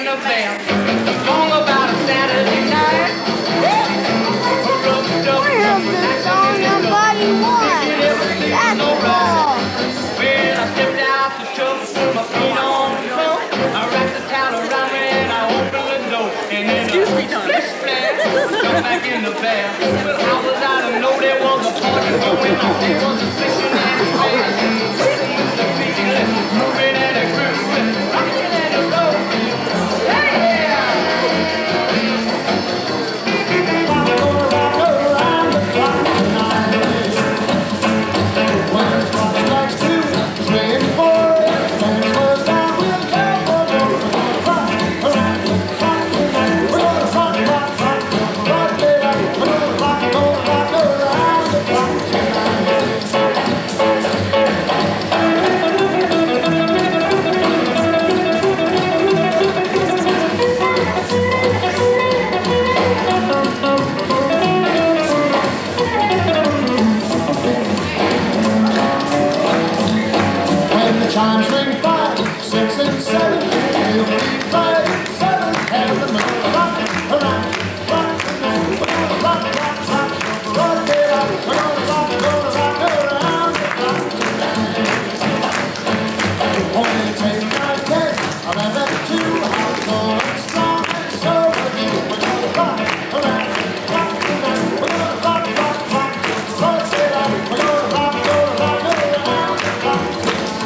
ringing the bell. Song about a Saturday night. I have this song nobody wants. That's all. Well, I stepped out the truck, put my feet on the floor. I wrapped the towel around me and I opened the door. And then splish splash, jumped back in the bath. Well, how was I to know there was a party going on? There was a singing and a dancing, rhythm with the feeling, moving and a grooving, rocking and a rolling. Yeah! Chimes ring 5, 6, and 7. It'll be 5, 7, and the moon rocking around, rocking around. We're gonna rock, rock, rock, rock it out. We're gonna rock around the clock tonight. Only take my day, I'll have that too. I'm going strong and so again. We're gonna rock around, rock tonight. We're gonna rock, rock, rock, rock it out. We're gonna rock around the clock tonight.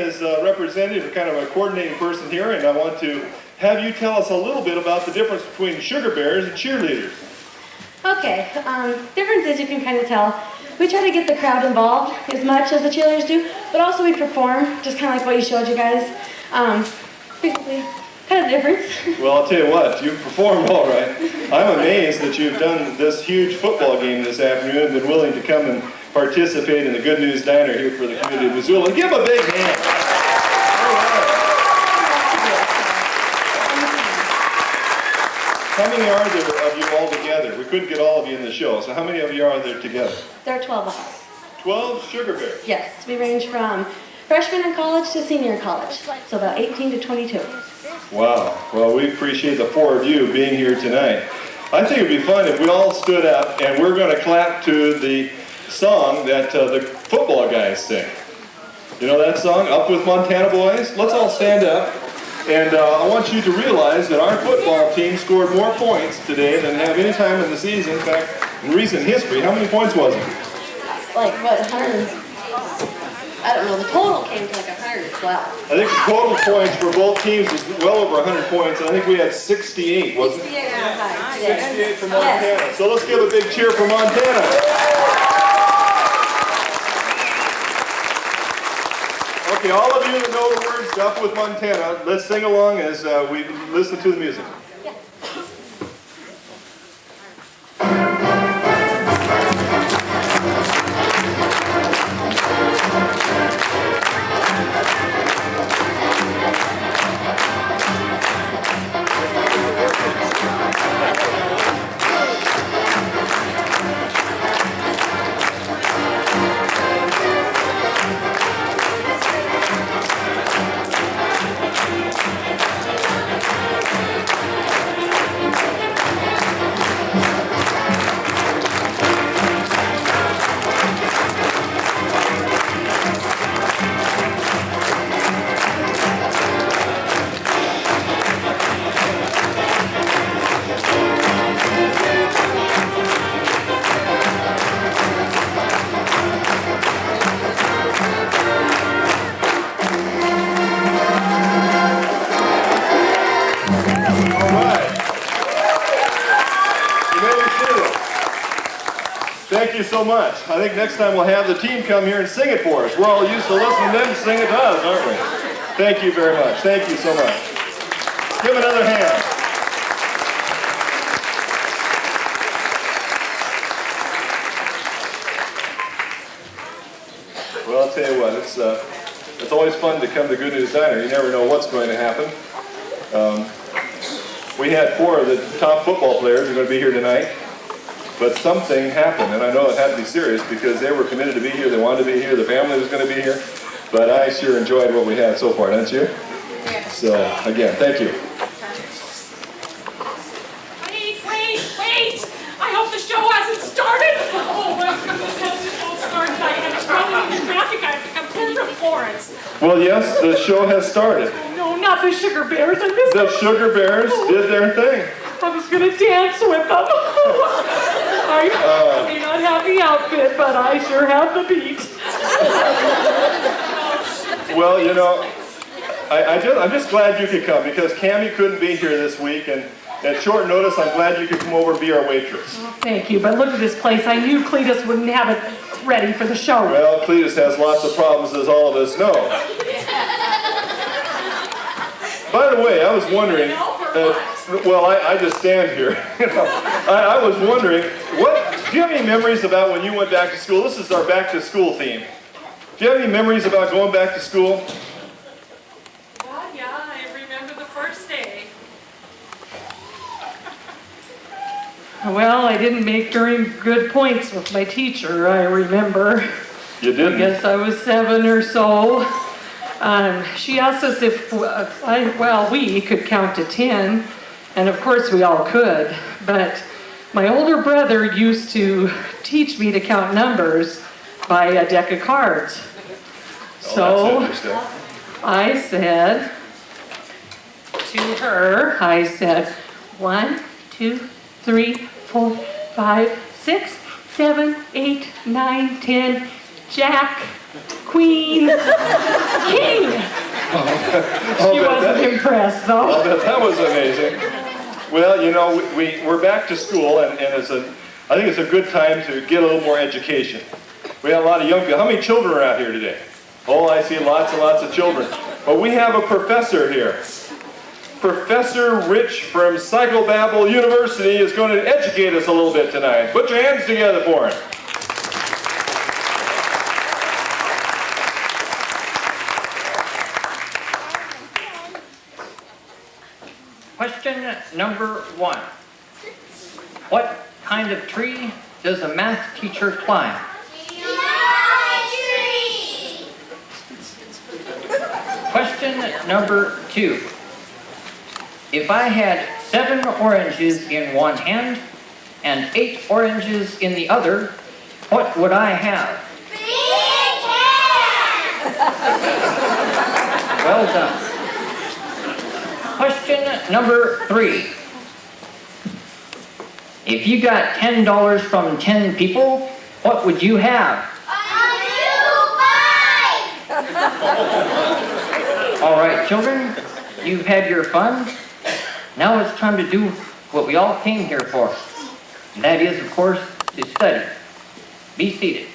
is representative, kind of a coordinating person here, and I want to have you tell us a little bit about the difference between Sugar Bears and cheerleaders. Okay, difference is you can kind of tell. We try to get the crowd involved as much as the cheerleaders do, but also we perform, just kind of like what you showed you guys. Basically, kind of the difference. Well, I'll tell you what, you've performed all right. I'm amazed that you've done this huge football game this afternoon and been willing to come and participate in the Good News Diner here for the community of Missoula. Give them a big hand. How many are there of you all together? We couldn't get all of you in the show, so how many of you are there together? There are 12 of us. 12 Sugar Bears. Yes, we range from freshman in college to senior in college, so about 18 to 22. Wow. Well, we appreciate the 4 of you being here tonight. I think it would be fun if we all stood up and we're going to clap to the song that the football guys sing. You know that song, Up With Montana Boys? Let's all stand up. And I want you to realize that our football team scored more points today than have any time in the season. In fact, in recent history, how many points was it? Like, what, 100? I don't know, the total came to like 112. I think the total points for both teams was well over 100 points, and I think we had 68, wasn't it? 68 for Montana. Yes. So let's give a big cheer for Montana. Okay, all of you that know the words Up With Montana, let's sing along as we listen to the music. Thank you so much. I think next time we'll have the team come here and sing it for us. We're all used to listening to them sing it to us, aren't we? Thank you very much. Thank you so much. Give them another hand. Well, I'll tell you what, it's always fun to come to Good News Diner. You never know what's going to happen. We had 4 of the top football players who are going to be here tonight. But something happened, and I know it had to be serious because they were committed to be here, they wanted to be here, the family was going to be here. But I sure enjoyed what we had so far, don't you? Yeah. So, again, thank you. Wait! I hope the show hasn't started! Oh, my goodness, hasn't the show started? I am running in the traffic. I'm coming from Florence. Well, yes, the show has started. No, not the Sugar Bears. I missed The Sugar Bears did their thing. I was going to dance with them. I may not have the outfit, but I sure have the beat. Well, you know, I'm just glad you could come because Cammie couldn't be here this week, and at short notice, I'm glad you could come over and be our waitress. Oh, thank you, but look at this place. I knew Cletus wouldn't have it ready for the show. Well, Cletus has lots of problems, as all of us know. By the way, I was wondering, well, I just stand here. You know, I was wondering, do you have any memories about when you went back to school? This is our back to school theme. Do you have any memories about going back to school? Well, yeah, I remember the first day. Well, I didn't make very good points with my teacher, I remember. You didn't? I guess I was 7 or so. She asked us if, we could count to 10, and of course we all could, but my older brother used to teach me to count numbers by a deck of cards. So I said to her, 1, 2, 3, 4, 5, 6, 7, 8, 9, 10, Jack, Queen, King. She wasn't impressed, though. I'll bet that was amazing. Well, you know, we're back to school, and I think it's a good time to get a little more education. We have a lot of young people. How many children are out here today? Oh, I see lots and lots of children. But we have a professor here. Professor Rich from Psychobabble University is going to educate us a little bit tonight. Put your hands together for him. Question number 1. What kind of tree does a math teacher climb? Question number 2. If I had 7 oranges in one hand and 8 oranges in the other, what would I have? Well done. Question number 3. If you got $10 from 10 people, what would you have? All right, children, you've had your fun. Now it's time to do what we all came here for. And that is, of course, to study. Be seated.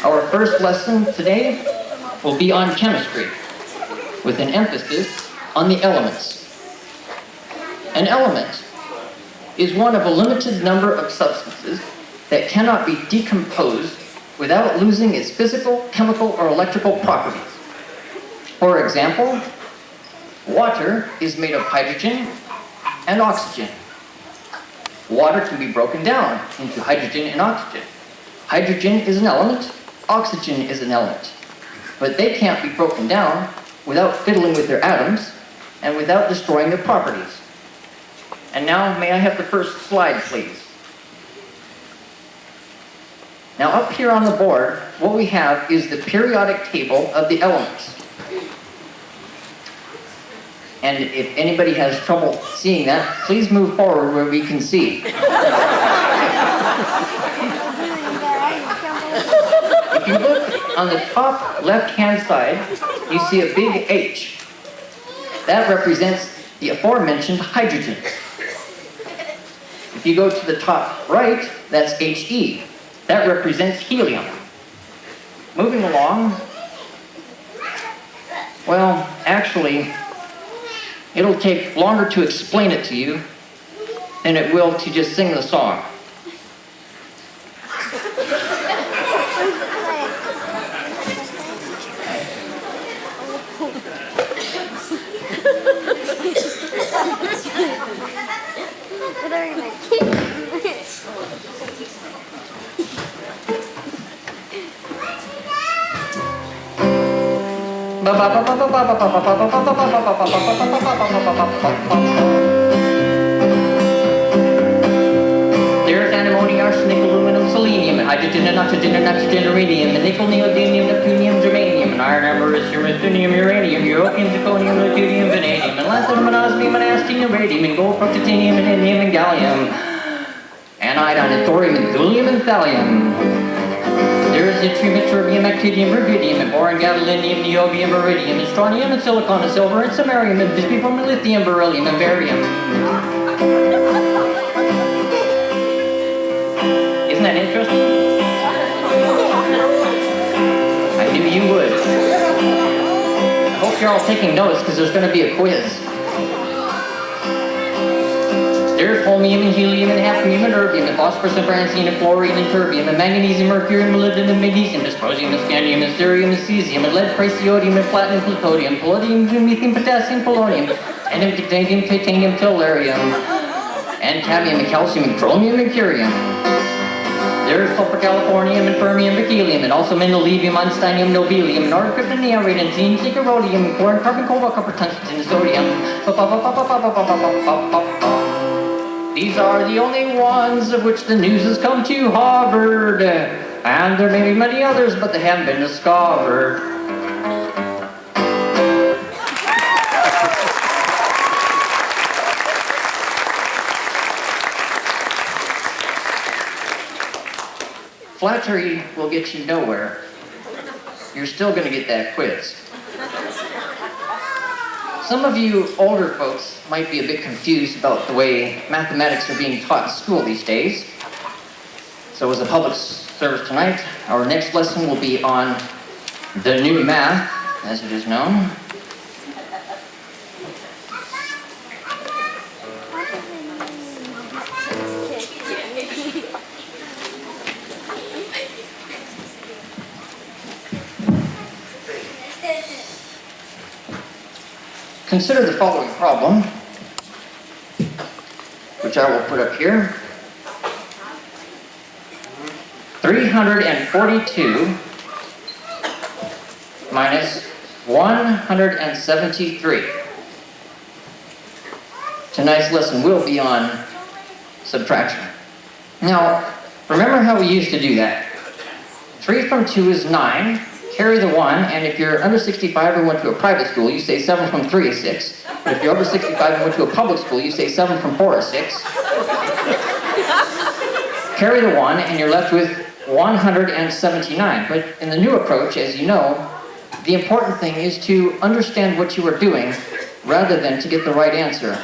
Our first lesson today will be on chemistry, with an emphasis on the elements. An element is one of a limited number of substances that cannot be decomposed without losing its physical, chemical, or electrical properties. For example, water is made of hydrogen and oxygen. Water can be broken down into hydrogen and oxygen. Hydrogen is an element, oxygen is an element. But they can't be broken down without fiddling with their atoms and without destroying their properties. And now, may I have the first slide, please? Now, up here on the board, what we have is the periodic table of the elements. And if anybody has trouble seeing that, please move forward where we can see. If you look on the top left-hand side, you see a big H. That represents the aforementioned hydrogen. If you go to the top right, that's He. That represents helium. Moving along, well, actually, it'll take longer to explain it to you than it will to just sing the song. There's antimony, arsenic, aluminum, selenium, and hydrogen, and oxygen, and oxygen, iridium, and nickel, neodymium, neptunium, germanium, and iron, americium, ruthenium, uranium, europium, zirconium, lutetium, vanadium, and lanthanum, and osmium, and astatine, radium, and gold, titanium, and indium, and gallium, and iodine, and thorium, and thulium, and thallium. There is yttrium, ytterbium, actinium, rubidium, and boron, gadolinium, niobium, iridium, and strontium, and silicon, and silver, and samarium, and bismuth, and lithium, beryllium, and barium. Isn't that interesting? I knew you would. I hope you're all taking notes, because there's going to be a quiz. There's holmium and helium and hafnium and erbium and phosphorus and francine and fluorine and terbium and magnesium, mercury, and molybdenum and magnesium, dysprosium and scandium and cerium and cesium and lead, praseodymium and platinum, plutonium, palladium, methium, potassium, polonium, and titanium, titanium, tellurium, and cadmium and calcium and chromium and curium. There's sulfur, californium, and fermium, berkelium, and also mendelevium, einsteinium, nobelium, and argon, and neodymium, zinc, nickel-rhodium, and chlorine, carbon, cobalt, copper, tungsten, and sodium. These are the only ones of which the news has come to Harvard. And there may be many others, but they haven't been discovered. flattery will get you nowhere. You're still going to get that quiz. Some of you older folks might be a bit confused about the way mathematics are being taught in school these days. So as a public service tonight, our next lesson will be on the new math, as it is known. Consider the following problem, which I will put up here. 342 minus 173. Tonight's lesson will be on subtraction. Now, remember how we used to do that. 3 from 2 is 9. Carry the 1, and if you're under 65 and went to a private school, you say 7 from 3 is 6. But if you're over 65 and went to a public school, you say 7 from 4 is 6. Carry the 1, and you're left with 179. But in the new approach, as you know, the important thing is to understand what you are doing rather than to get the right answer.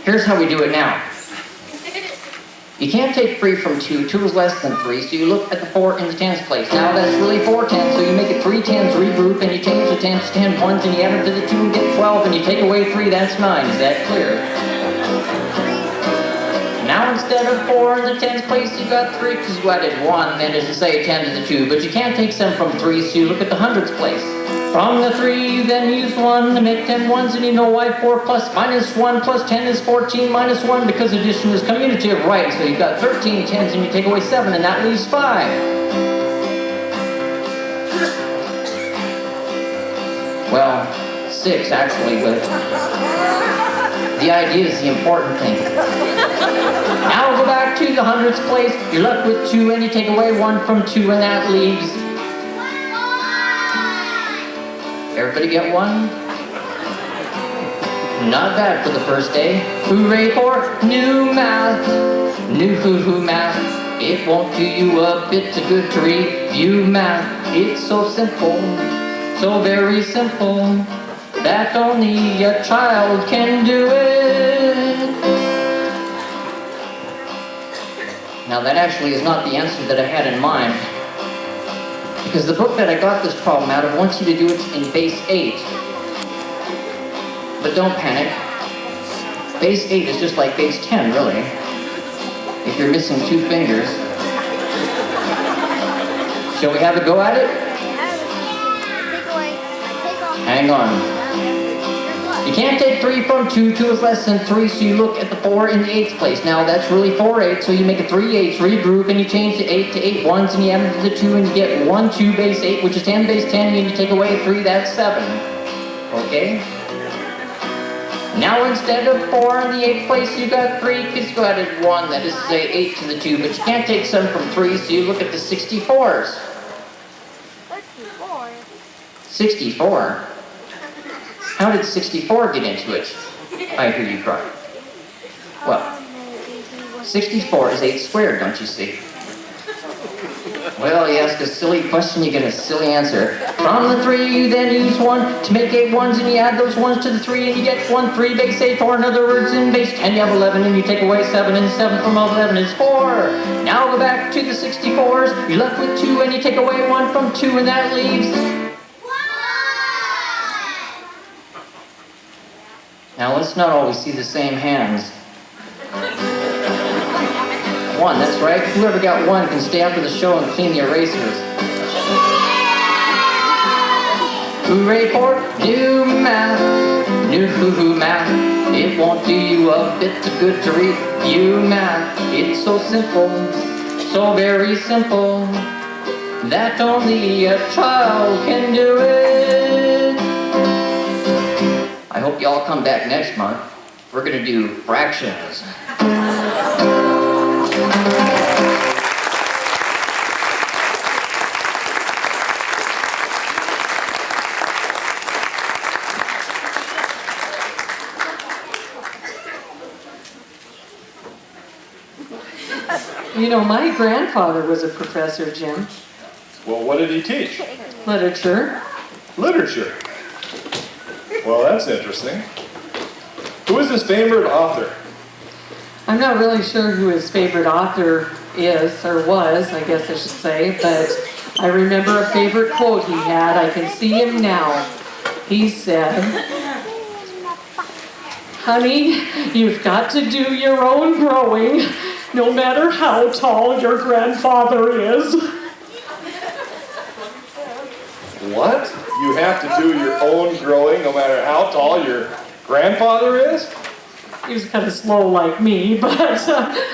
Here's how we do it now. You can't take 3 from 2. 2 is less than 3, so you look at the 4 in the tens place. Now that's really 4 tens, so you make it 3 tens, regroup, and you change the tens to 10 ones, and you add them to the 2 and get 12, and you take away 3, that's 9. Is that clear? Now instead of 4 in the tens place, you got 3, because you added 1, that is to say 10 to the 2. But you can't take 7 from 3, so you look at the hundreds place. From the 3, you then use 1 to make 10 ones, and you know why 4 plus minus 1 plus 10 is 14 minus 1, because addition is commutative, right? So you've got 13 tens, and you take away 7, and that leaves 5. Well, 6 actually, but the idea is the important thing. Now we'll go back to the hundreds place. You're left with 2, and you take away 1 from 2, and that leaves... Everybody get 1? Not bad for the first day. Hooray for new math. New hoo-hoo math. It won't do you a bit of good to review math. It's so simple, so very simple, that only a child can do it. Now that actually is not the answer that I had in mind, because the book that I got this problem out of wants you to do it in base 8. But don't panic. Base 8 is just like base 10, really, if you're missing 2 fingers. Shall we have a go at it? Hang on. You can't take 3 from 2. 2 is less than 3, so you look at the 4 in the 8th place. Now that's really 4 8s, so you make it 3 8s, regroup, and you change the 8 to 8 ones, and you add them to the 2, and you get 1 2 base 8, which is 10 base 10, and you take away 3, that's 7. Okay? Now instead of 4 in the 8th place, you got 3, because you added 1, that is to say 8 to the 2, but you can't take 7 from 3, so you look at the 64s. 64? How did 64 get into it? I hear you cry. Well, 64 is 8 squared, don't you see? Well, you ask a silly question, you get a silly answer. From the 3, you then use 1 to make 8 ones, and you add those ones to the 3, and you get 1 3 base 8, or in other words, in base 10 you have 11, and you take away 7, and 7 from 11 is 4. Now go back to the 64s, you're left with 2, and you take away 1 from 2, and that leaves... Now let's not always see the same hands. 1, that's right. Whoever got 1 can stay after the show and clean the erasers. Hooray for new math, new hoo-hoo math. It won't do you a bit of good to read you math. It's so simple, so very simple, that only a child can do it. I hope y'all come back next month. We're gonna do fractions. You know, my grandfather was a professor, Jim. Well, what did he teach? Literature. Literature. Well, that's interesting. Who is his favorite author? I'm not really sure who his favorite author is, or was, I guess I should say, but I remember a favorite quote he had. I can see him now. He said, "Honey, you've got to do your own growing, no matter how tall your grandfather is." What? You have to do your own growing no matter how tall your grandfather is? He was kind of slow like me, but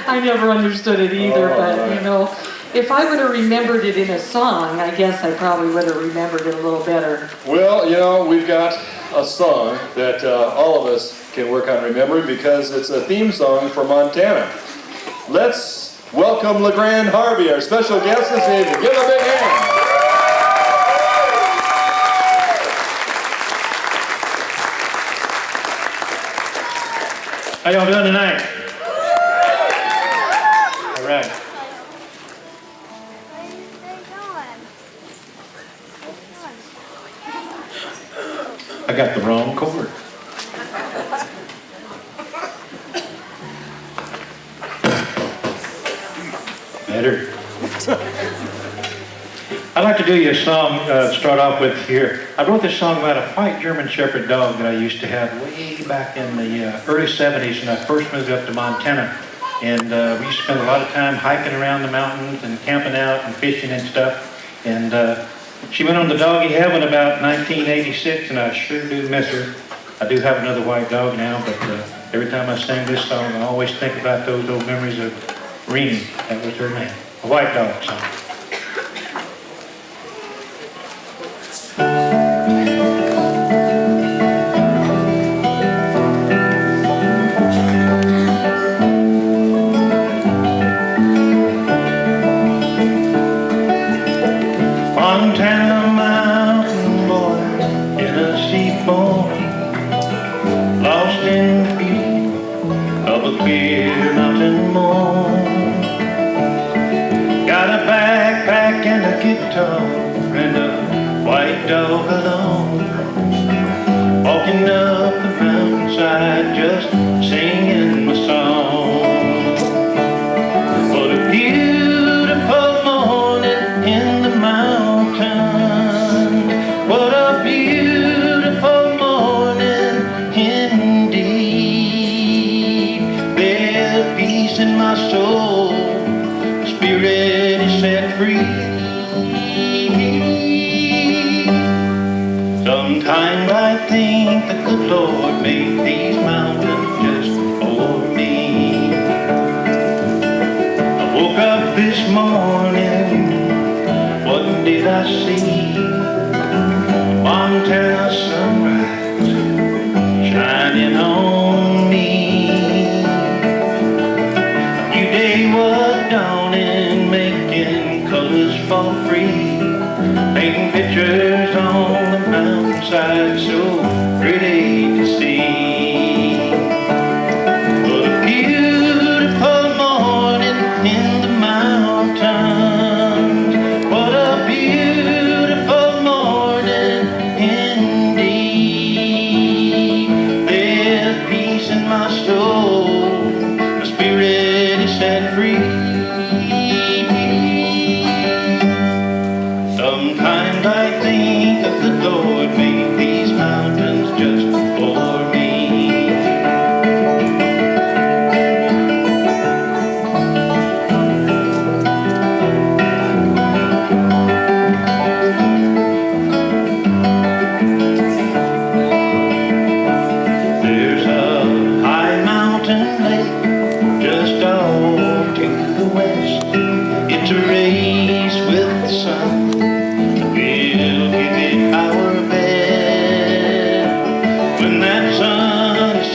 I never understood it either. But, you know, if I would have remembered it in a song, I guess I probably would have remembered it a little better. Well, you know, we've got a song that all of us can work on remembering because it's a theme song for Montana. Let's welcome LeGrand Harvey, our special guest this evening. Give him a big hand. How y'all doing tonight? All right. I got the wrong chord. Better. I'd like to do you a song to start off with here. I wrote this song about a white German Shepherd dog that I used to have way back in the early 70s when I first moved up to Montana. And we used to spend a lot of time hiking around the mountains and camping out and fishing and stuff. And she went on the doggy heaven about 1986, and I sure do miss her. I do have another white dog now, but every time I sing this song, I always think about those old memories of Reenie. That was her name. A white dog song. Montana mountain boy, Tennessee born, lost in the beauty of a clear mountain morn. Got a backpack and a guitar and a white dog alone, walking up the mountainside just singing my song. What a beautiful morning in the mountains. What a beautiful morning indeed. There's peace in my soul, spirit is set free. Sometimes I think the good Lord made these mountains just for me. I woke up this morning, what did I see? Montana sunrise shining on me. A new day was dawning, making colors fall free, painting pictures on the mountainside so pretty to see. What a beautiful morning in the mountains. What a beautiful morning indeed. There's peace in my soul, my spirit is set free. Sometimes I think that the Lord made these mountains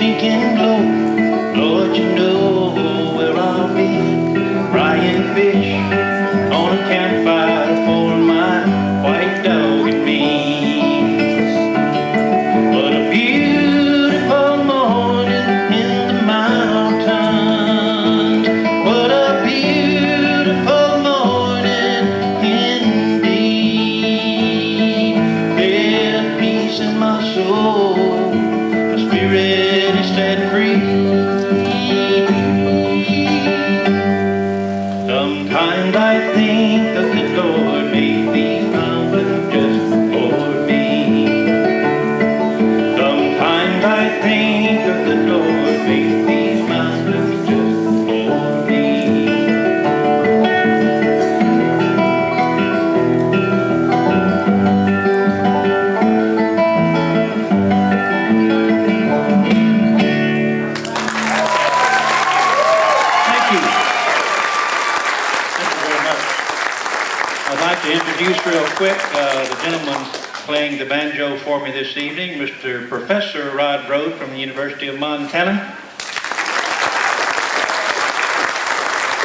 sinking glow. Lord, you know where I'll be, frying fish on a campfire for my white dog and me. What a beautiful morning in the mountains. What a beautiful morning indeed. There's peace in my soul, my spirit is set free. Sometimes I think that the Lord made these mountains just for me. Sometimes I think that the Lord made these mountains just for me. Thank you. Thank you very much. I'd like to introduce real quick the gentleman playing the banjo for me this evening, Mr. Professor Rod Brode from the University of Montana.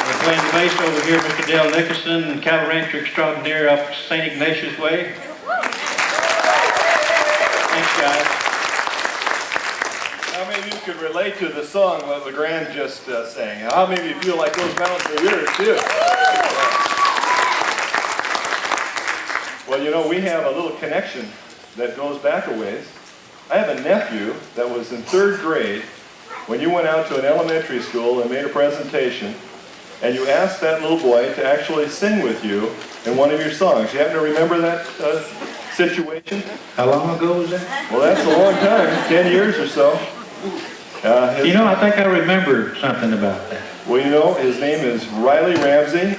We're playing the bass over here, Mr. Dale Nickerson, cattle rancher extraordinaire up St. Ignatius Way. Thanks, guys. How many of you could relate to the song that LeGrand just sang? How many of you feel like those mountains are yours too? Well, you know, we have a little connection that goes back a ways. I have a nephew that was in 3rd grade when you went out to an elementary school and made a presentation, and you asked that little boy to actually sing with you in one of your songs. You happen to remember that situation? How long ago was that? Well, that's a long time, 10 years or so. You know, I think I remember something about that. Well, you know, his name is Riley Ramsey.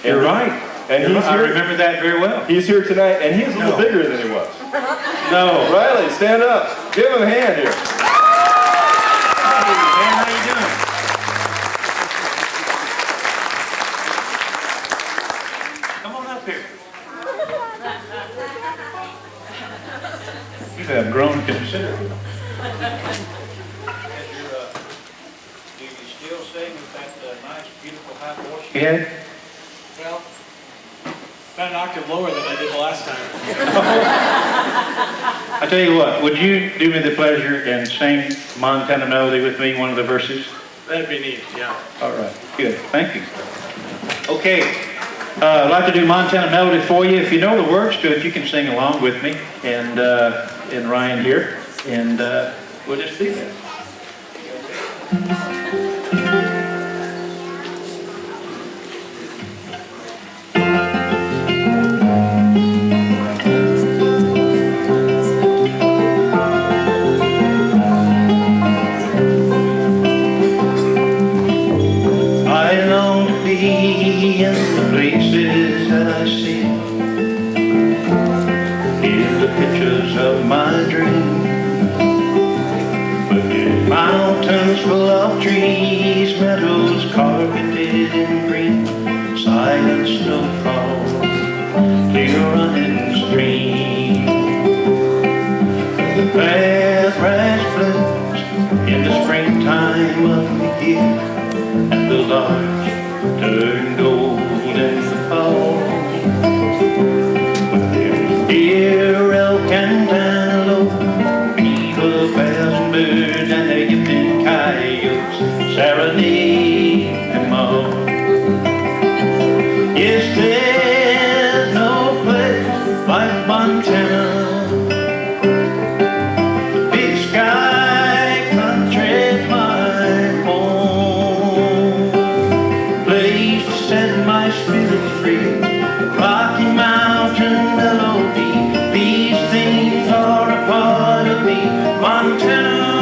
You're right. And he's I here. remember that very well. He's here tonight, and he's a little No. bigger than he was. No. Riley, stand up. Give him a hand here. Hey, man, how you doing? Come on up here. You have grown considerably. Do you still sing with that nice, beautiful high voice you had? Well, about an octave lower than I did the last time. I tell you what, would you do me the pleasure and sing Montana Melody with me, one of the verses? That'd be neat, yeah. All right, good, thank you. Okay, I'd like to do Montana Melody for you. If you know the words to it, you can sing along with me and Ryan here, and we'll just do that. I long to be in the places that I see, in the pictures of my dreams. But in mountains full of trees, meadows carpeted in green, silent snowfall, clear running stream. The path rides floats in the springtime of the year, and the larks turn gold in the fall. But there's deer, elk, and antelope, beaver, bears, and birds, and the yipping coyotes serenade them all. Yes, there's no place like Montana. Big sky country, my home. Place to set my spirit free. Rocky Mountain melody. These things are a part of me. Montana,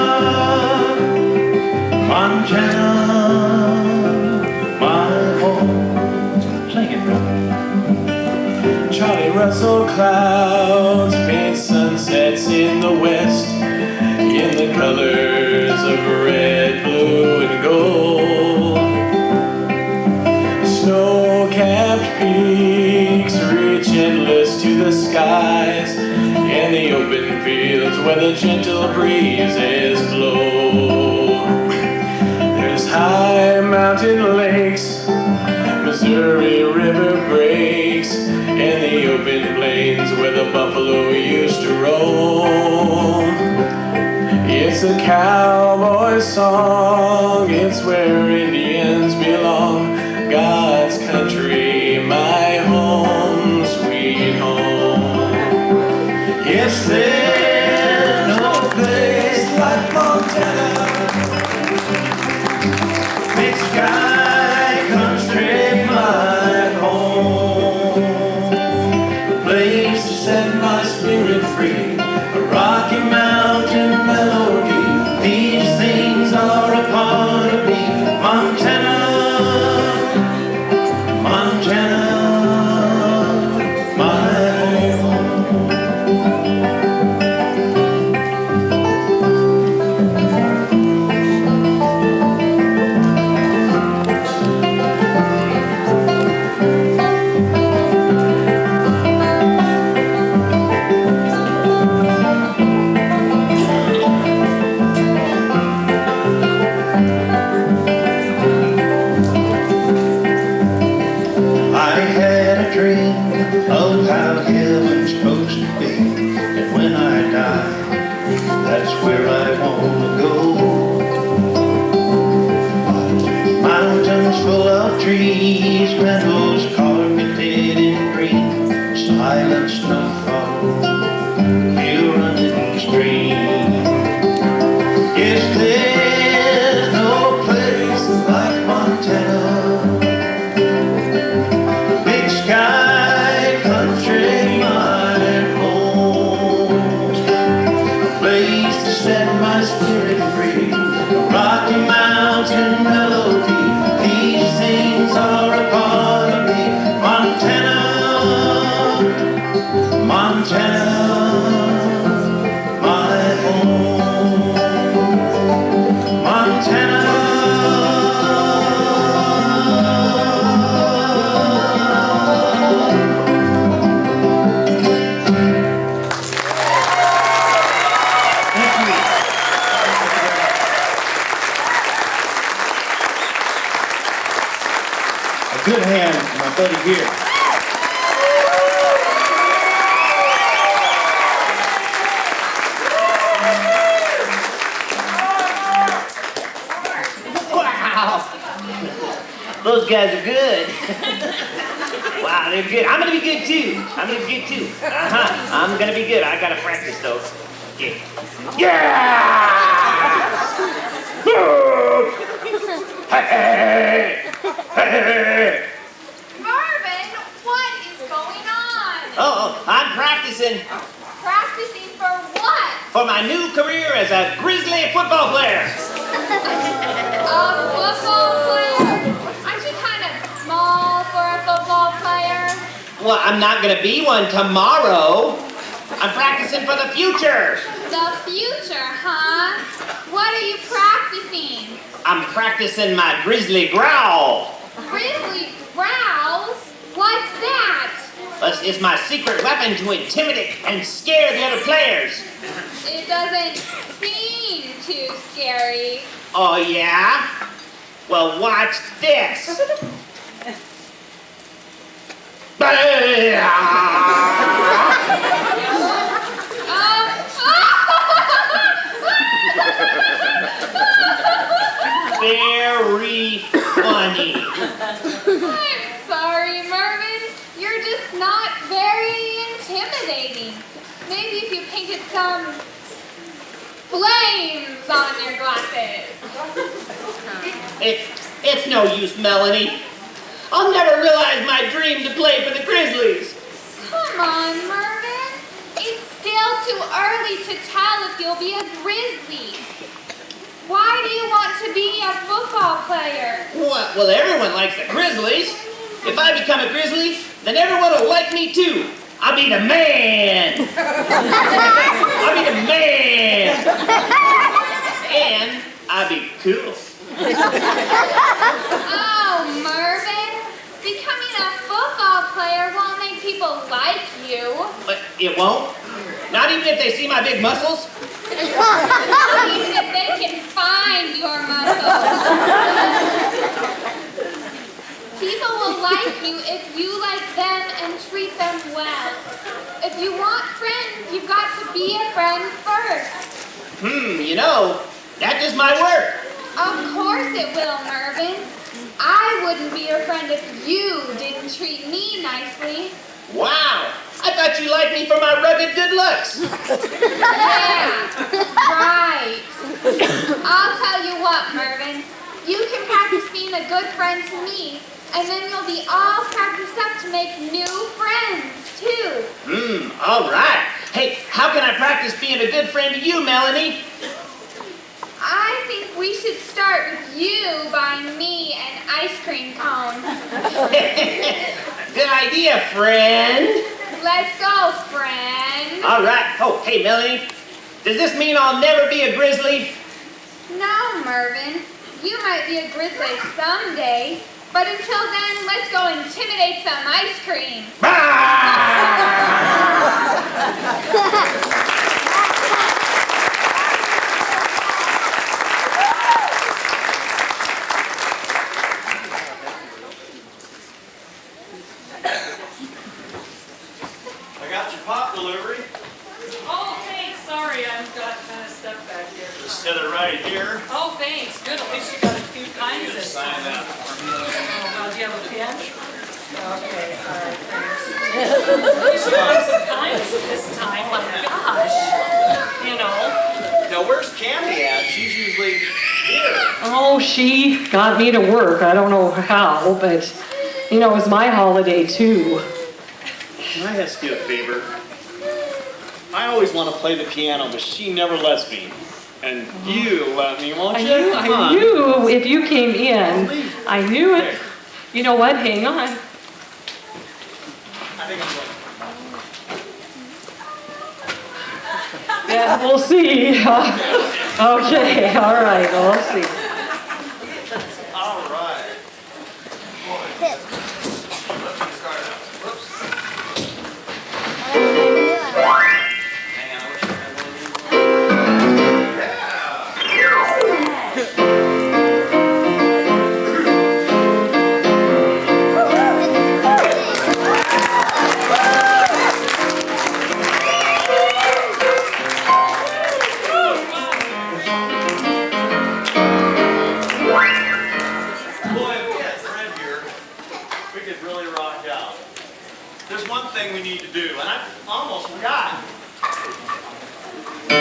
Montana, my home. Sing it, brother. Charlie Russell clouds paint sunsets in the west in the colors of red, blue, and gold. Snow-capped peaks reach endless to the skies, and the open fields where the gentle breezes blow. mountain lakes, Missouri River breaks, and the open plains where the buffalo used to roam. It's a cowboy song, it's where Indians belong. God's country, my home, sweet home. Yes, there's no place like Montana. Big sky, country, my home. A place to set my spirit free. A Rocky Mountain melody. These things are a part of me. Montana, Montana, my home. I had a dream of how heaven's supposed to be, and when I die, that's where I want to go. Mountains full of trees, meadows carpeted in green, silent snowfall, hill running stream. Yes, there's no place like Montana. Big sky, country, my home. A place to set my spirit free. A Rocky Mountain melody. These things are a part of me. Montana, Montana, my home. Montana. A good hand for my buddy here. Wow! Those guys are good. Wow, they're good. I'm gonna be good too. I'm gonna be good too. I'm gonna be good. I gotta practice though. Yeah! Hey! Hey! Marvin, what is going on? Oh, I'm practicing Practicing for what? for my new career as a Grizzly football player. A football player? Aren't you kind of small for a football player? Well, I'm not gonna be one tomorrow. I'm practicing for the future. The future, huh? What are you practicing? I'm practicing my Grizzly growl. Grizzly growls? What's that? It's my secret weapon to intimidate and scare the other players. It doesn't seem too scary. Oh, yeah? Well, watch this. Very funny. I'm sorry, Mervin. You're just not very intimidating. Maybe if you painted some flames on your glasses. It's no use, Melanie. I'll never realize my dream to play for the Grizzlies. Come on, Mervin. It's still too early to tell if you'll be a Grizzly. Why do you want to be a football player? Well, everyone likes the Grizzlies. If I become a Grizzly, then everyone will like me too. I'll be the man. I'll be the man. And I'll be cool. Oh, Mervin. Becoming a football player won't make people like you. But it won't? Not even if they see my big muscles? Not even if they can find your muscles. will like you if you like them and treat them well. If you want friends, you've got to be a friend first. You know, that does my work. Of course it will, Mervyn. I wouldn't be your friend if you didn't treat me nicely. Wow, I thought you liked me for my rugged good looks. Yeah, right. I'll tell you what, Mervyn. You can practice being a good friend to me, and then you'll be all practiced up to make new friends, too. All right. Hey, how can I practice being a good friend to you, Melanie? I think we should start with you buying me an ice cream cone. Good idea, friend. Let's go, friend. All right. Oh, hey, Melanie. Does this mean I'll never be a grizzly? No, Mervyn. You might be a grizzly someday, but until then, let's go intimidate some ice cream. I got your pop delivery. Oh, hey, sorry, I've got kind of stuff back here. Just set it right here. Oh, thanks. Good. At least you got a few kinds of Just sign that for me. Oh, well, do you have a pen? Okay, all right, thanks. At least you got some kinds this time. My gosh. You know. Now, where's Candy at? She's usually here. Oh, she got me to work. I don't know how, but, you know, it was my holiday, too. Can I ask you a favor? I always want to play the piano, but she never lets me. And you let me, won't you? I knew if you came in, I knew it. You know what? Hang on. I think I'm going. Yeah, we'll see. Okay, all right, we'll see. All right. Hang on, I wish I had one of Boy, if we had Fred here, we could really rock out. There's one thing we need to do, and I almost forgot. You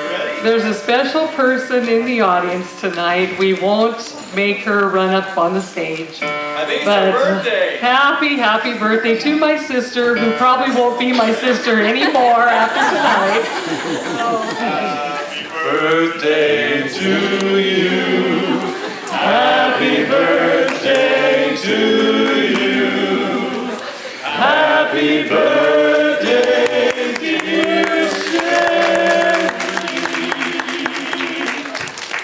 ready? There's a special person in the audience tonight. We won't make her run up on the stage. I think it's But her birthday. happy birthday to my sister, who probably won't be my sister anymore after tonight. Happy birthday to you. Happy birthday to you. Happy birthday, dear Sherry.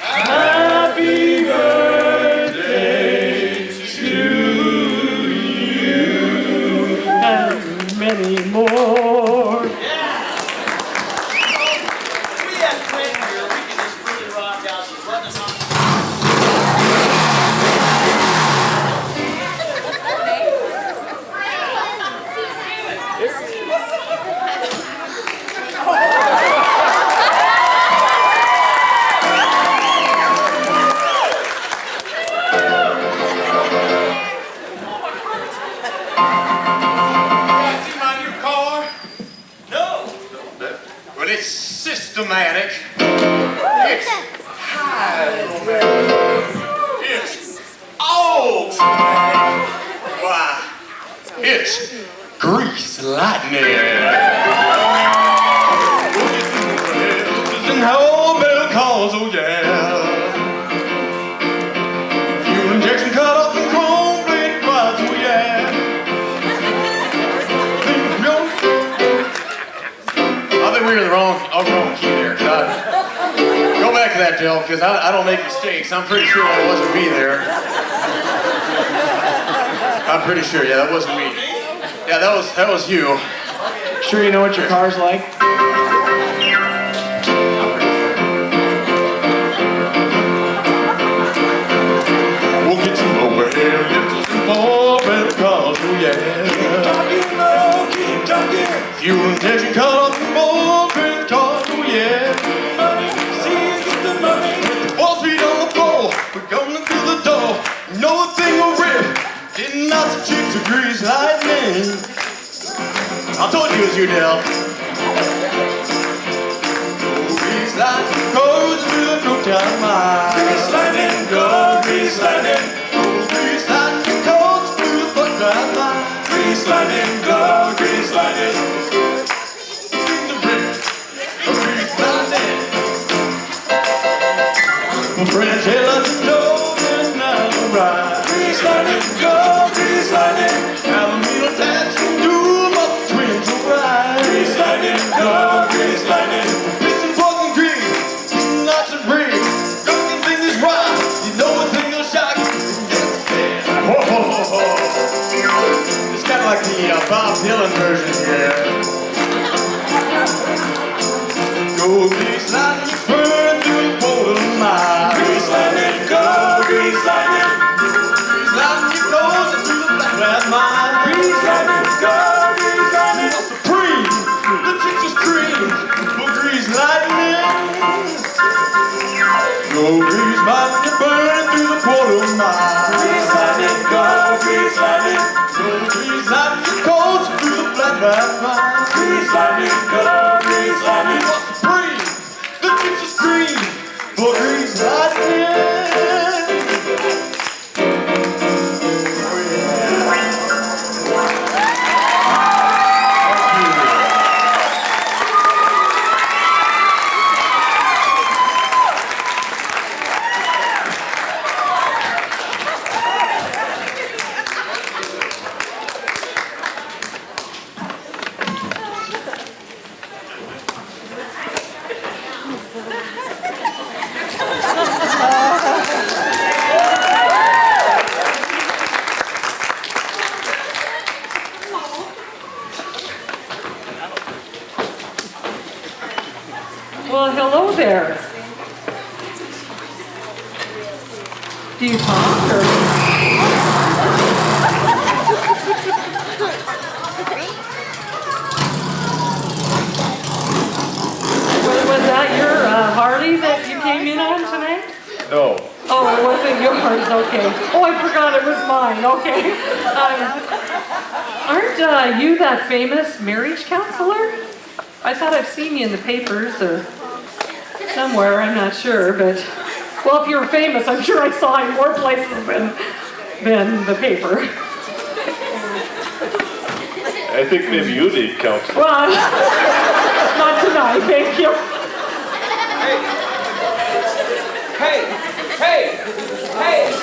Happy birthday to you. And many more. If we had Fred here, we could just really rock out. She's letting us on. See my new car? No! Well, it's systematic. It's high. It's old. Why, it's grease lightning. And how bell calls, oh yeah. Fuel injection cut off and chrome plate rods, oh yeah. I think we were in the wrong key there. Go back to that, Dale, because I don't make mistakes. I'm pretty sure that wasn't me there. I'm pretty sure, yeah, that wasn't me. Yeah, that was you. Sure you know what your car's like? We'll get some overhead lifters and I told you it was you, Dale. Grease lightning goes with no time mine. Grease lightning goes, grease lightning. Grease lightning goes through the foot drive mine. Grease lightning goes, grease lightning. The rip of grease lightning. My friends, they let the door and now the ride. Grease lightning goes, grease lightning. Alameda attached to my twins will ride. Grease lightning goes, grease lightning. Listen, fucking dream, lots of breeze. Drunken thing is right, you know a thing will shock you. Ho, ho, ho, ho. It's kind of like the Bob Dylan version here. Go, grease lightning, burn through the quarter mile. Grease lightning, go, grease lightning. Grease lightning goes through the black rat mine. Grease lightning, go, grease lightning. Supreme, the chicks are scream for grease lightning. Go, grease lightning, burn through the quarter mile. Grease lightning, go, grease lightning. Go, grease lightning goes through the black rat mine. Grease lightning, go, grease lightning. Supreme, the chicks are scream for grease lightning. Well, hello there. Do you talk or? Was that your Harley that you came in on tonight? No. Oh, it wasn't yours, okay. Oh, I forgot it was mine, okay. Aren't you that famous marriage counselor? I thought I've seen you in the papers or somewhere, I'm not sure, but, well, if you're famous, I'm sure I saw you more places than the paper. I think maybe you need counseling. Well, not tonight, thank you. Hey! Hey! Hey!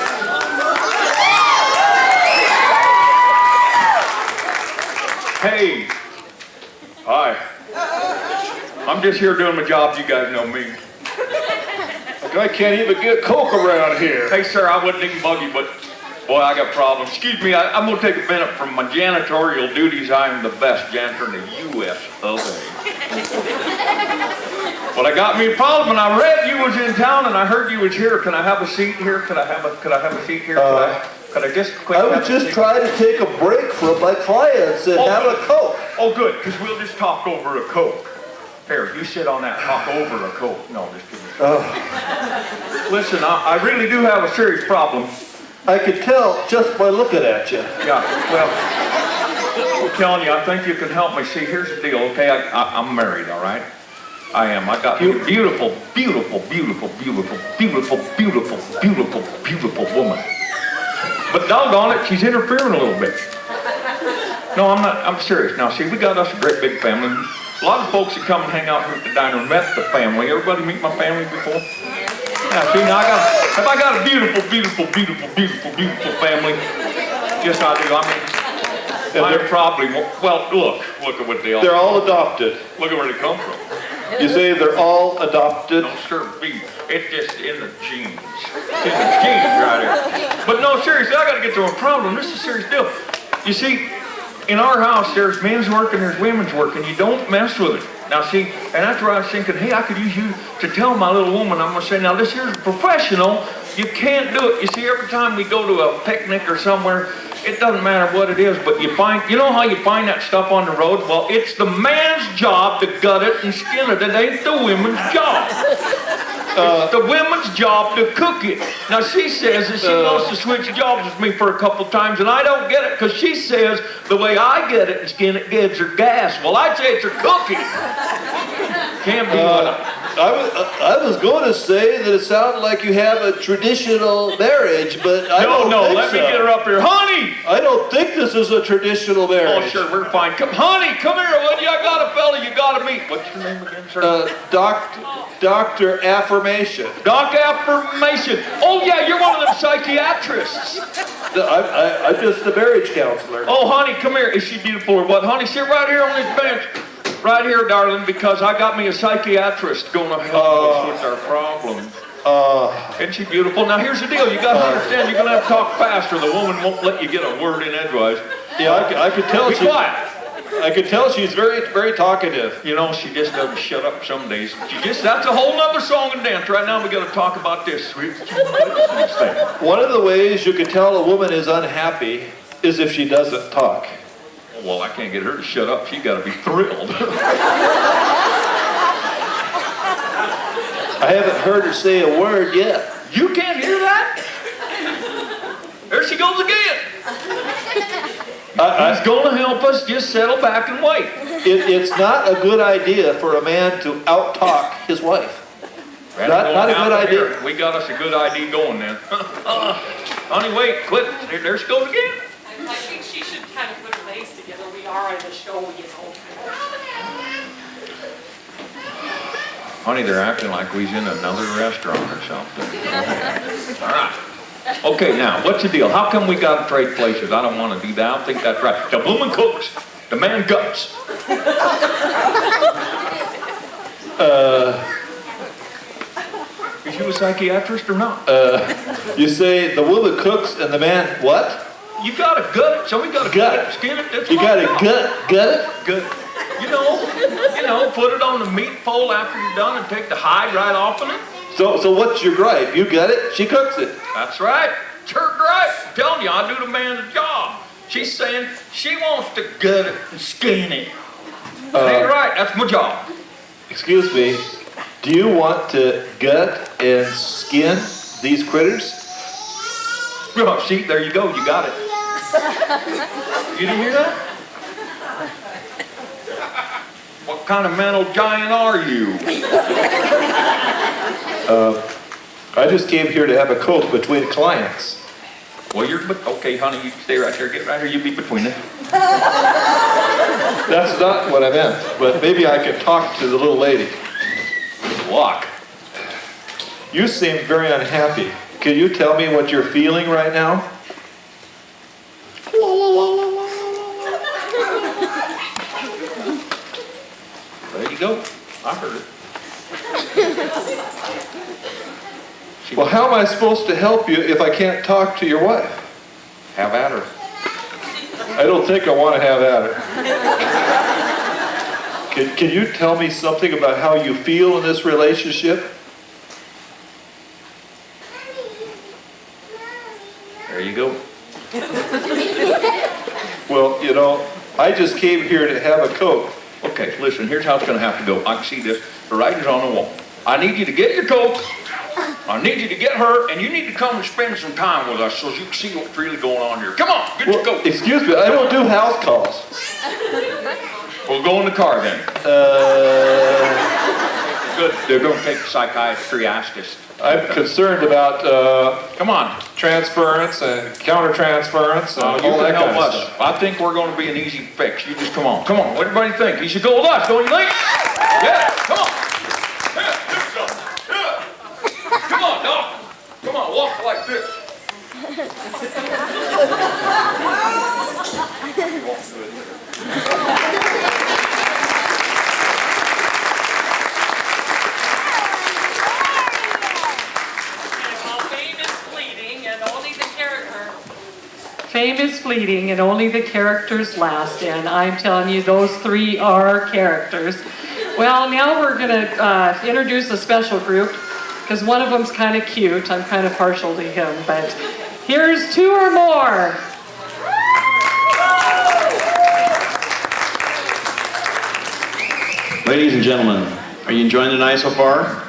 Hey! Hi. I'm just here doing my job, you guys know me. I can't even get Coke around here. Hey sir, I wouldn't even bug you, but boy, I got problems. Excuse me, I'm gonna take a minute from my janitorial duties. I am the best janitor in the U.S. of A. But I got me a problem, and I read you was in town, and I heard you was here. Can I have a seat here? Could I have a seat here? Could I just quick? I was just trying to take a break from my clients and have a Coke. Oh, good, because we'll just talk over a Coke. Here, you sit on that, talk over a Coke. No, just kidding. Listen, I really do have a serious problem. I could tell just by looking at you. Yeah, well, I'm telling you, I think you can help me. See, here's the deal, okay? I'm married, all right? I am. I got a beautiful, beautiful, beautiful, beautiful, beautiful, beautiful, beautiful, beautiful woman. But doggone it, she's interfering a little bit. No, I'm not. I'm serious. Now, see, we got us a great big family. A lot of folks that come and hang out here at the diner met the family. Everybody meet my family before? Now, see, now I got a beautiful, beautiful, beautiful, beautiful, beautiful family. Yes, I do. I probably, well, look at what they all. They're all adopted. Look at where they come from. You say they're all adopted? No, sir, it's just in the genes. It's in the genes right here. But no, seriously, I got to get to a problem. This is a serious deal. You see, in our house, there's men's work and there's women's work, and you don't mess with it. Now, see, and that's where I was thinking, hey, I could use you to tell my little woman, I'm going to say, now, this here's a professional. You can't do it. You see, every time we go to a picnic or somewhere, it doesn't matter what it is, but you know how you find that stuff on the road? Well, it's the man's job to gut it and skin it. It ain't the women's job. It's the women's job to cook it. Now she says that she wants to switch jobs with me for a couple times, and I don't get it because she says the way I get it and skin it gives her gas. Well, I say it's her cooking. Can't be what I was going to say that it sounded like you have a traditional marriage, but I don't think let me get her up here. Honey! I don't think this is a traditional marriage. Oh, sure, we're fine. Honey, come here, would you? I got a fella you got to meet. What's your name again, sir? Dr. Affirmation. Doc Affirmation. Oh, yeah, you're one of them psychiatrists. I'm just a marriage counselor. Oh, honey, come here. Is she beautiful or what? Honey, sit right here on this bench. Right here, darling, because I got me a psychiatrist going to help us with our problems. Isn't she beautiful? Now, here's the deal. You got to understand, you're going to have to talk faster. The woman won't let you get a word in edgewise. Yeah, I could tell. Be quiet. I could tell she's very, very talkative. You know, she just doesn't shut up some days. That's a whole nother song and dance. Right now, we got to talk about this. One of the ways you can tell a woman is unhappy is if she doesn't talk. Well, I can't get her to shut up. She got to be thrilled. I haven't heard her say a word yet. You can't hear that? There she goes again. He's going to help us. Just settle back and wait. It's not a good idea for a man to out-talk his wife. Not a good idea. Here. We got us a good idea going then. Honey, wait, quit. There she goes again. I think she should kind of put her legs together. We are at a show, you know. Honey, they're acting like we's in another restaurant or something. All right. Okay, now, what's the deal? How come we got to trade places? I don't want to do that. I don't think that's right. The woman cooks. The man guts. Is you a psychiatrist or not? You say the woman cooks and the man what? You gotta gut it. Somebody gotta gut it, skin it. That's you gotta gut it? Gut. You know, put it on the meat pole after you're done and take the hide right off of it. So what's your gripe? You gut it, she cooks it. That's right. It's her gripe. I'm telling you, I do the man's job. She's saying she wants to gut it and skin it. That ain't right. That's my job. Excuse me. Do you want to gut and skin these critters? Oh, see, there you go. You got it. You didn't hear that? What kind of mental giant are you? I just came here to have a coke between clients. Well, okay, honey, you stay right there. Get right here. You be between them. That's not what I meant, but maybe I could talk to the little lady. Walk. You seem very unhappy. Can you tell me what you're feeling right now? There you go. I heard it. Well, how am I supposed to help you if I can't talk to your wife? Have at her. I don't think I want to have at her. Can you tell me something about how you feel in this relationship? There you go. Well, you know, I just came here to have a Coke. Okay, listen, here's how it's going to have to go. I can see this. The writing's on the wall. I need you to get your Coke. I need you to get her, and you need to come and spend some time with us so you can see what's really going on here. Come on, get your Coke. Excuse me, I don't do house calls. We'll go in the car then. Good. They're going to take the psychiatrist. I'm concerned about come on, transference and counter-transference and all that kind of stuff. I think we're going to be an easy fix. You just come on. Come on. What do everybody think? You should go with us, don't you think? Yeah, come on. Yeah, yeah. Come on, dog. Come on, walk like this. Fame is fleeting and only the characters last, and I'm telling you, those three are characters. Well, now we're going to introduce a special group, because one of them's kind of cute. I'm kind of partial to him, but here's Two or More. Ladies and gentlemen, are you enjoying the night so far?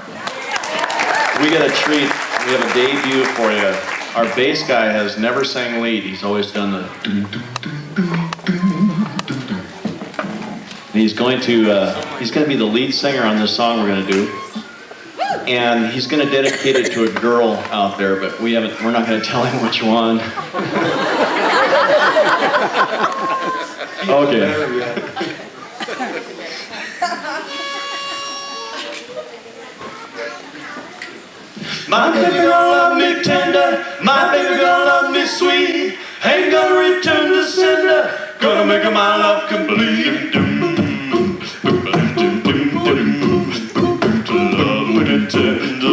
We got a treat. We have a debut for you. Our bass guy has never sang lead. He's always done the. He's going to be the lead singer on this song we're going to do. And he's going to dedicate it to a girl out there, but we're not going to tell him which one. Okay. My baby gonna love me tender, my baby gonna love me sweet. Ain't gonna return to sender, gonna make my love complete. Love me tender,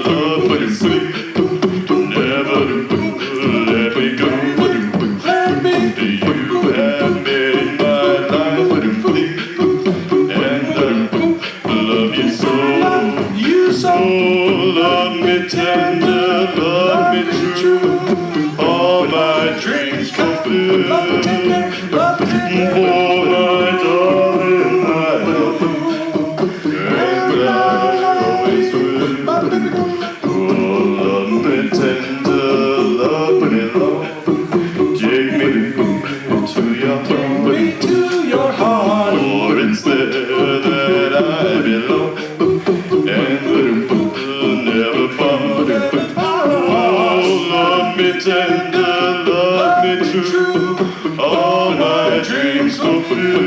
love me sweet. Never let me go. Let me be you have made my life and love you so. You so. Love me tender, love me true. All my dreams fulfill. Love me tender, love me tender. Oh, my darling, I love you. And I always will. Oh, love me tender, love me long. Take me to your heart. Me to your heart. For it's there that I belong. And never part. Oh, love me tender, love me true. All my dreams fulfill.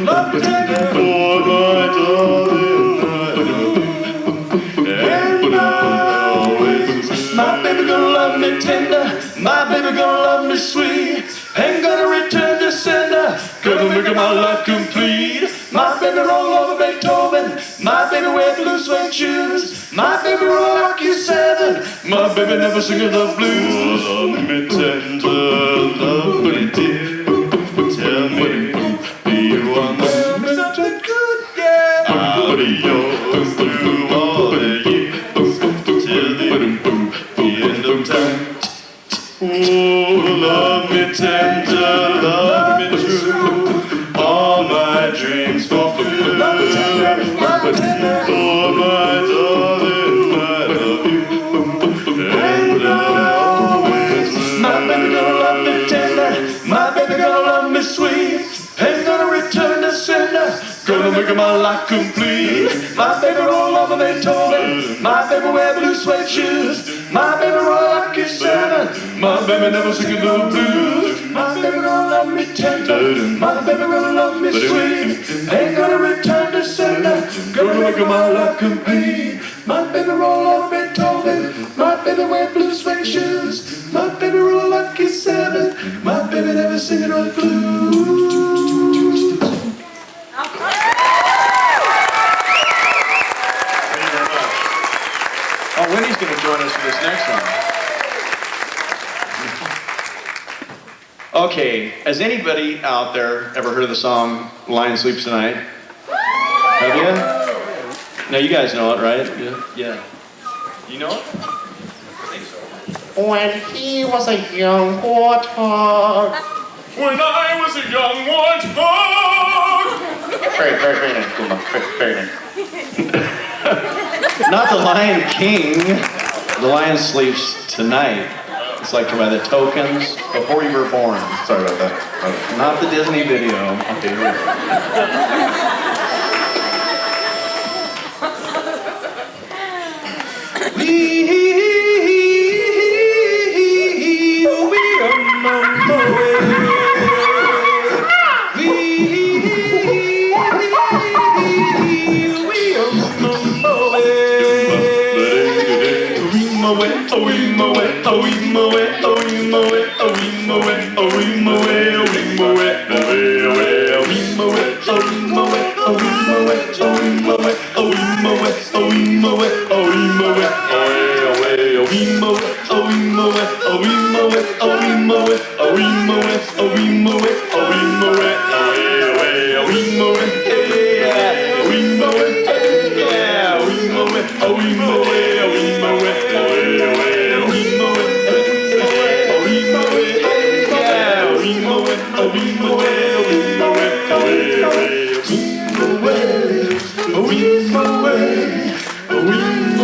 Love me tender, for my darling, I love you. And I always will. My baby gonna love me tender, my baby gonna love me sweet. Ain't gonna return to sender, gonna make my life complete. My baby roll over Beethoven, my baby wear blue suede shoes. My baby roll like you 7, my baby never singing the blues. Love me tender, love me dear. Tell me, do you want me something good? Yeah, I'll be yours through all the years till the end of time. Oh, love me tender, love me true. All my dreams fulfill. Love me tender, love me tender. Oh, my darling, I love you. And I always will. My baby gonna love me tender, my baby gonna love me sweet. Ain't gonna return to sender, gonna make my life complete. My baby roll over Beethoven, my baby wear blue suede shoes. My baby roll like you 7, my baby never singing the blues. My baby gonna love me tender, my baby gonna love me sweet. Ain't gonna return to sender, gonna make my life complete. My baby roll over Beethoven, my baby wear blue suede shoes. My baby roll like you 7, my baby never singing the blues. Oh, Winnie's going to join us for this next one. Okay, has anybody out there ever heard of the song Lion Sleeps Tonight? Have you? No, you guys know it, right? Yeah. You know it? I think so. When he was a young warthog. When I was a young warthog. Very nice, Kuma. Very nice. Not the Lion King. The Lion Sleeps Tonight. It's like by the Tokens, Before You Were Born. Sorry about that. Not the Disney video. Okay, here.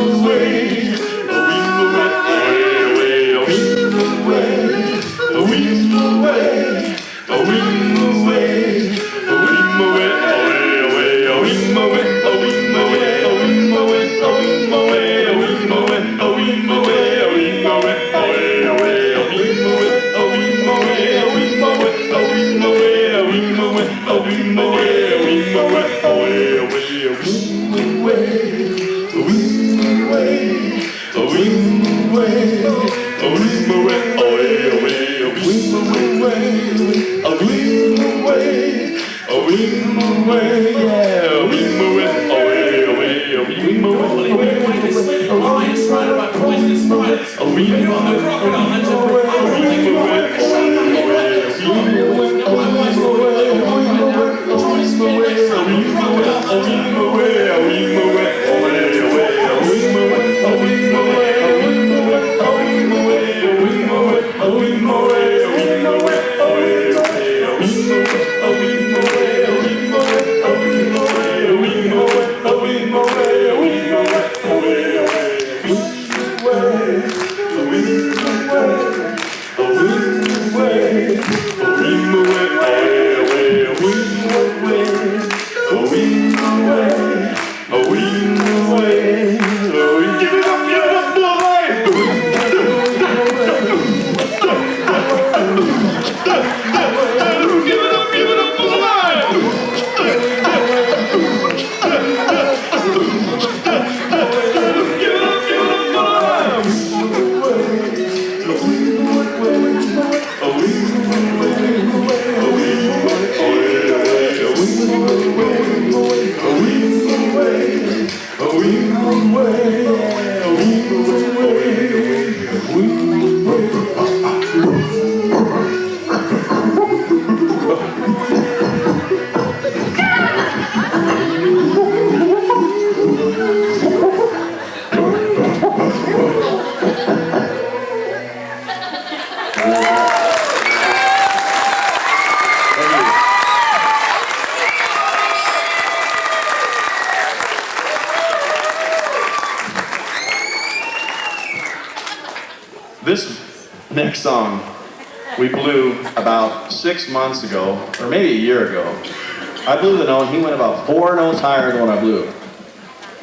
Away, This next song we blew about 6 months ago, or maybe a year ago. I blew the note, and he went about 4 notes higher than what I blew.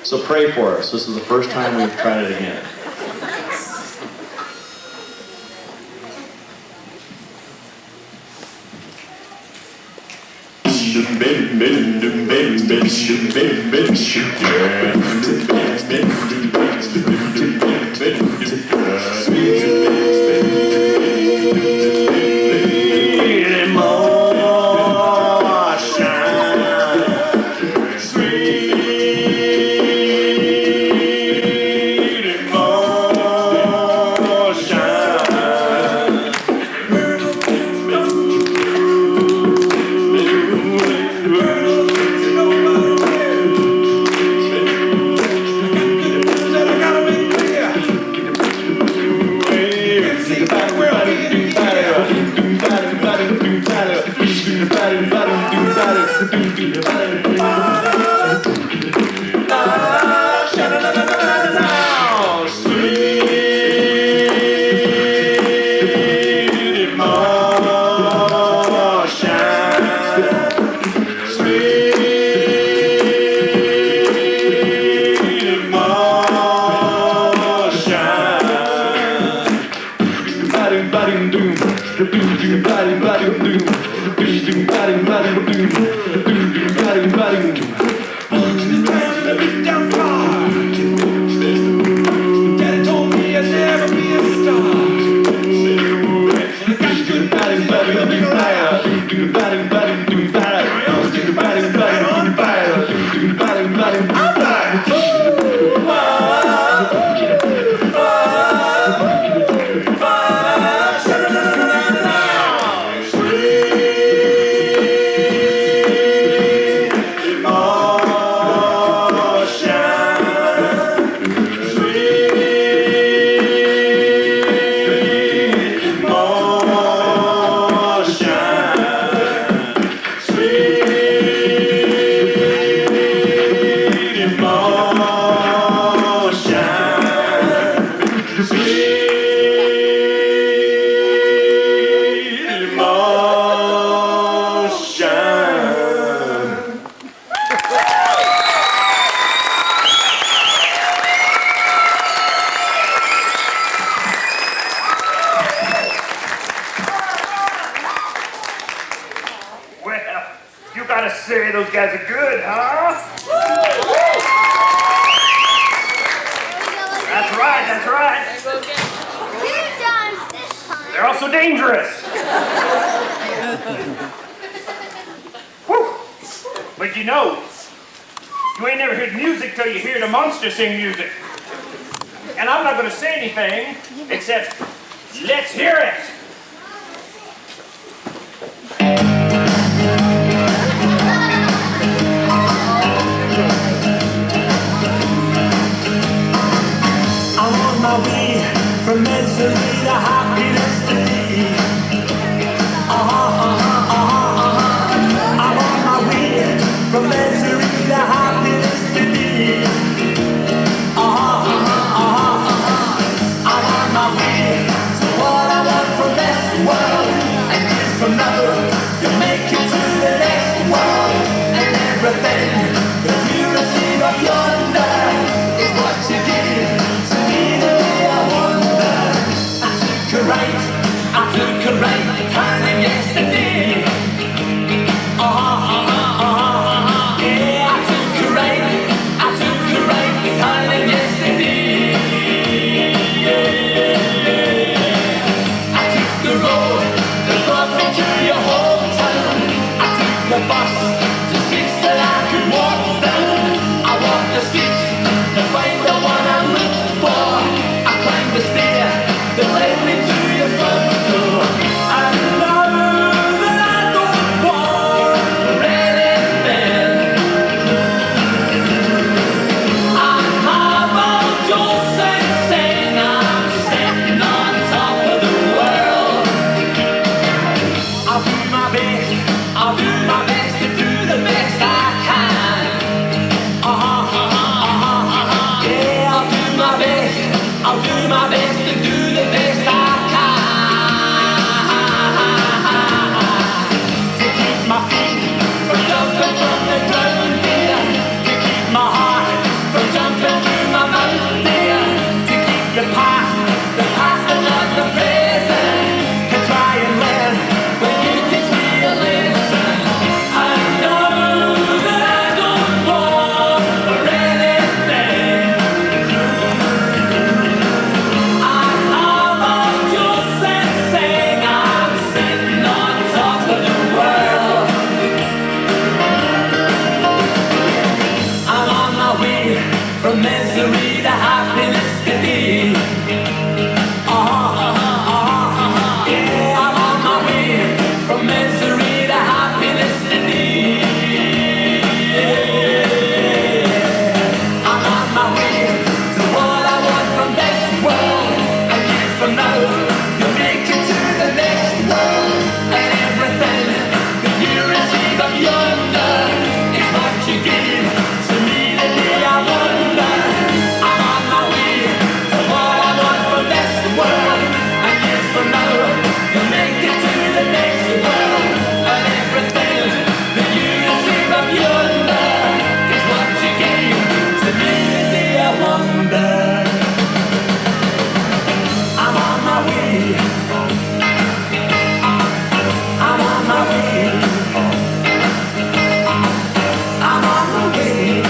So pray for us. This is the first time we've tried it again. Say those guys are good, huh? That's right, that's right. They're also dangerous. Whew. But you know, you ain't never heard music till you hear the monster sing music. And I'm not going to say anything except, let's hear it. From misery to happiness to me. I'm on my way from misery to happiness to me. I'm on my way to what I want from misery to happiness indeed. Yeah, I'm on my way from misery to happiness indeed. Yeah, I'm on my way to what I want from this world. And years from now, you'll make it to the next world. And everything that you receive up yonder is what you give to me today. I wonder, I'm on my way to what I want from this world. And years from now, you'll make it to the next world. And everything that you receive up yonder is what you gave to me today. I wonder, I'm on my way. I'm on my way. I'm on my way.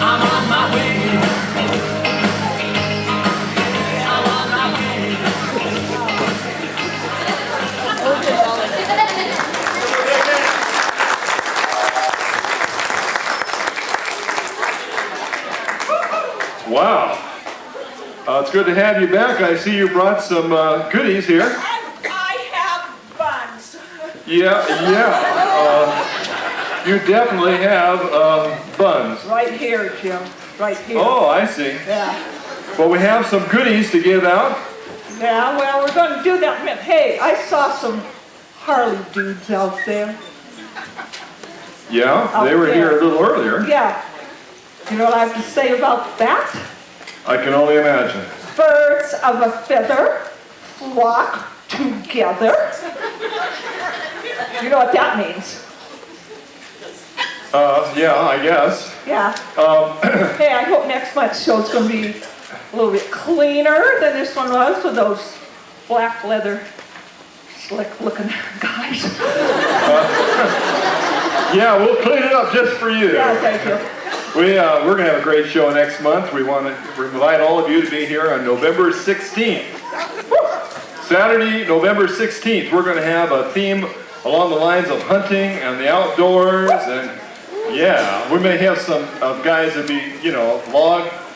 I'm on my way. I'm on my way. Wow. It's good to have you back. I see you brought some goodies here. I have buns. Yeah. You definitely have buns. Right here, Jim. Right here. Oh, I see. Yeah. Well, we have some goodies to give out. Yeah, well, we're going to do that in a minute. Hey, I saw some Harley dudes out there. Yeah, they were here a little earlier. Yeah. You know what I have to say about that? I can only imagine. Birds of a feather flock together. You know what that means? Yeah, I guess. Yeah. Hey, I hope next month's show's going to be a little bit cleaner than this one was with those black leather, slick-looking guys. Yeah, we'll clean it up just for you. Yeah, thank you. We're going to have a great show next month. We want to invite all of you to be here on November 16th. Saturday, November 16th, we're going to have a theme along the lines of hunting and the outdoors. And yeah, we may have some guys that be,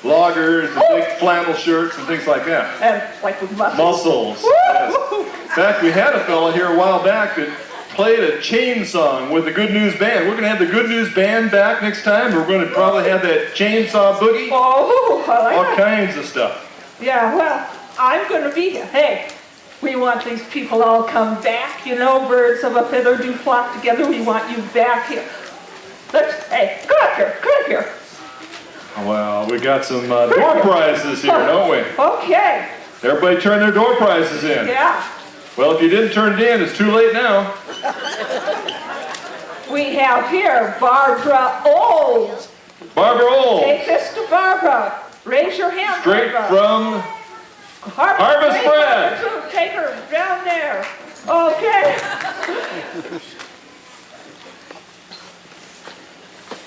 loggers and big flannel shirts and things like that. And like with Muscles. Yes. In fact, we had a fella here a while back that played a chain song with the Good News Band. We're going to have the Good News Band back next time. We're going to probably have that chainsaw boogie. Oh, I like all that. kinds of stuff. Yeah, well, I'm going to be here. Hey, we want these people all come back. You know, birds of a feather do flock together. We want you back here. Hey, come up here. Come up here. Well, we got some door prizes here, don't we? Okay. Everybody turn their door prizes in. Yeah. Well, if you didn't turn it in, it's too late now. We have here Barbara Old. Barbara Old. Take this to Barbara. Raise your hand, Straight Barbara. from Harvest Bread. Take her down there. Okay.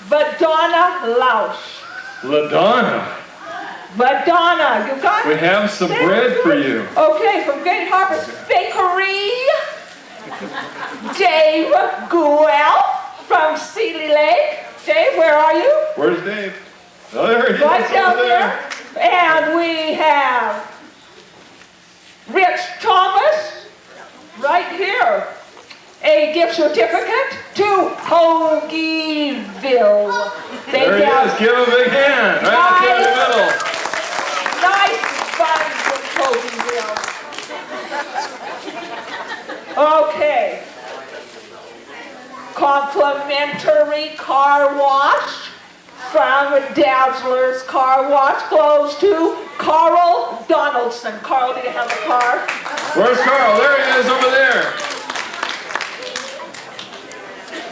Madonna Lausch. LaDonna. Madonna, you got it? We have some bread for you. Okay, from Great Harvest Bakery. Dave Guelph from Sealy Lake. Dave, where are you? Where's Dave? Oh, there he is. Right down over there. And we have Rich Thomas right here. A gift certificate to Hoagieville. There he is. Give him a big hand. Right out there in the middle. Nice buns from Hoagieville. Okay. Complimentary car wash from Dazzler's Car Wash goes to Carl Donaldson. Carl, do you have a car? Where's Carl? There he is over there.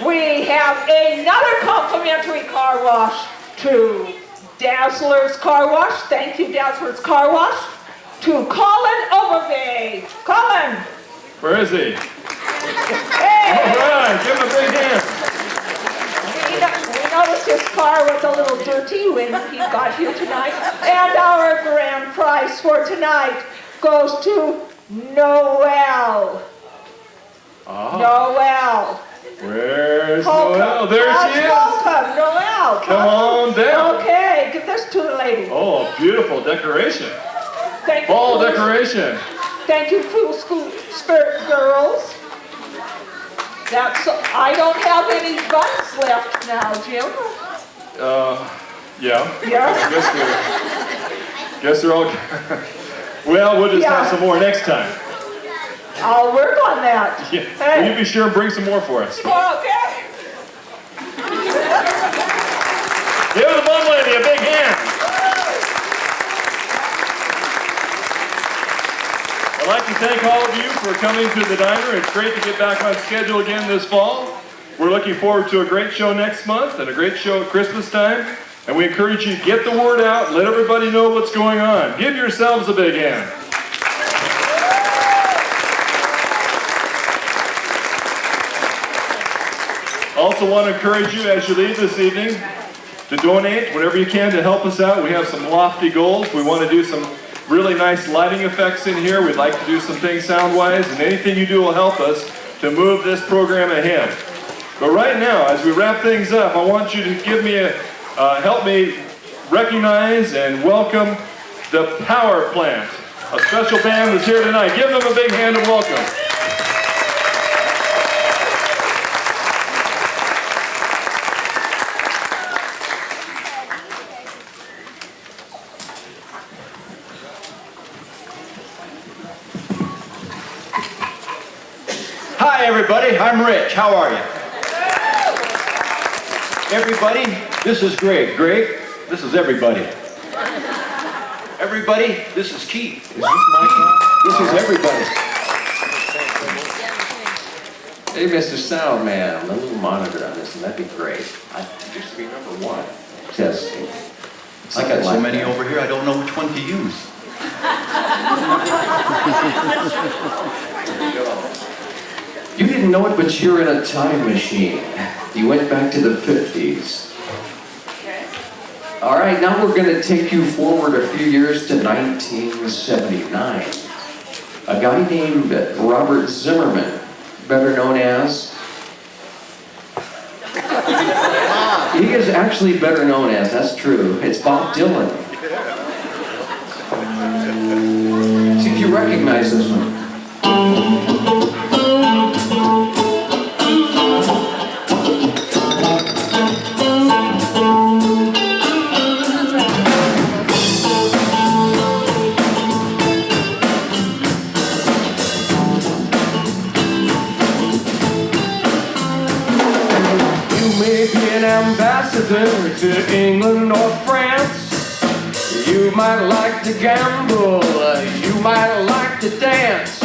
We have another complimentary car wash to Dazzler's Car Wash. Thank you, Dazzler's Car Wash. To Colin Overbay. Colin. Where is he? Hey. All right, give him a big hand. We noticed his car was a little dirty when he got here tonight. And our grand prize for tonight goes to Noel. Oh. Noel. Where's Holcomb. Noelle? There That's she is. Holcomb. Noelle. Come on down. Okay, give this to the lady. Oh, beautiful decoration. Thank you. Fall decoration. Thank you, Fool School Spirit Girls. I don't have any buns left now, Jim. Yeah. Yeah. Guess they're all. Well, we'll just have some more next time. I'll work on that. Yeah. Hey. Will you be sure and bring some more for us? Okay. Give the bun lady a big hand. I'd like to thank all of you for coming to the diner. It's great to get back on schedule again this fall. We're looking forward to a great show next month and a great show at Christmas time. And we encourage you to get the word out, let everybody know what's going on. Give yourselves a big hand. Also want to encourage you as you leave this evening to donate whatever you can to help us out. We have some lofty goals. We want to do some really nice lighting effects in here. We'd like to do some things sound-wise, and anything you do will help us to move this program ahead. But right now, as we wrap things up, I want you to give me help me recognize and welcome the Power Plant. A special band that's here tonight. Give them a big hand of welcome. Hi everybody, I'm Rich. How are you? Everybody, this is Greg. Greg, this is everybody. Everybody, this is Keith. Is this my song? This is everybody. Hey, Mr. Sound Man, a little monitor on this, and that'd be great. I just remember one. Testing. I got so many over here, I don't know which one to use. You didn't know it, but you're in a time machine. You went back to the 50s. All right, now we're going to take you forward a few years to 1979. A guy named Robert Zimmerman, better known as... He is actually better known as, that's true. It's Bob Dylan. See if you recognize this one. Ambassador to England or France. You might like to gamble, you might like to dance.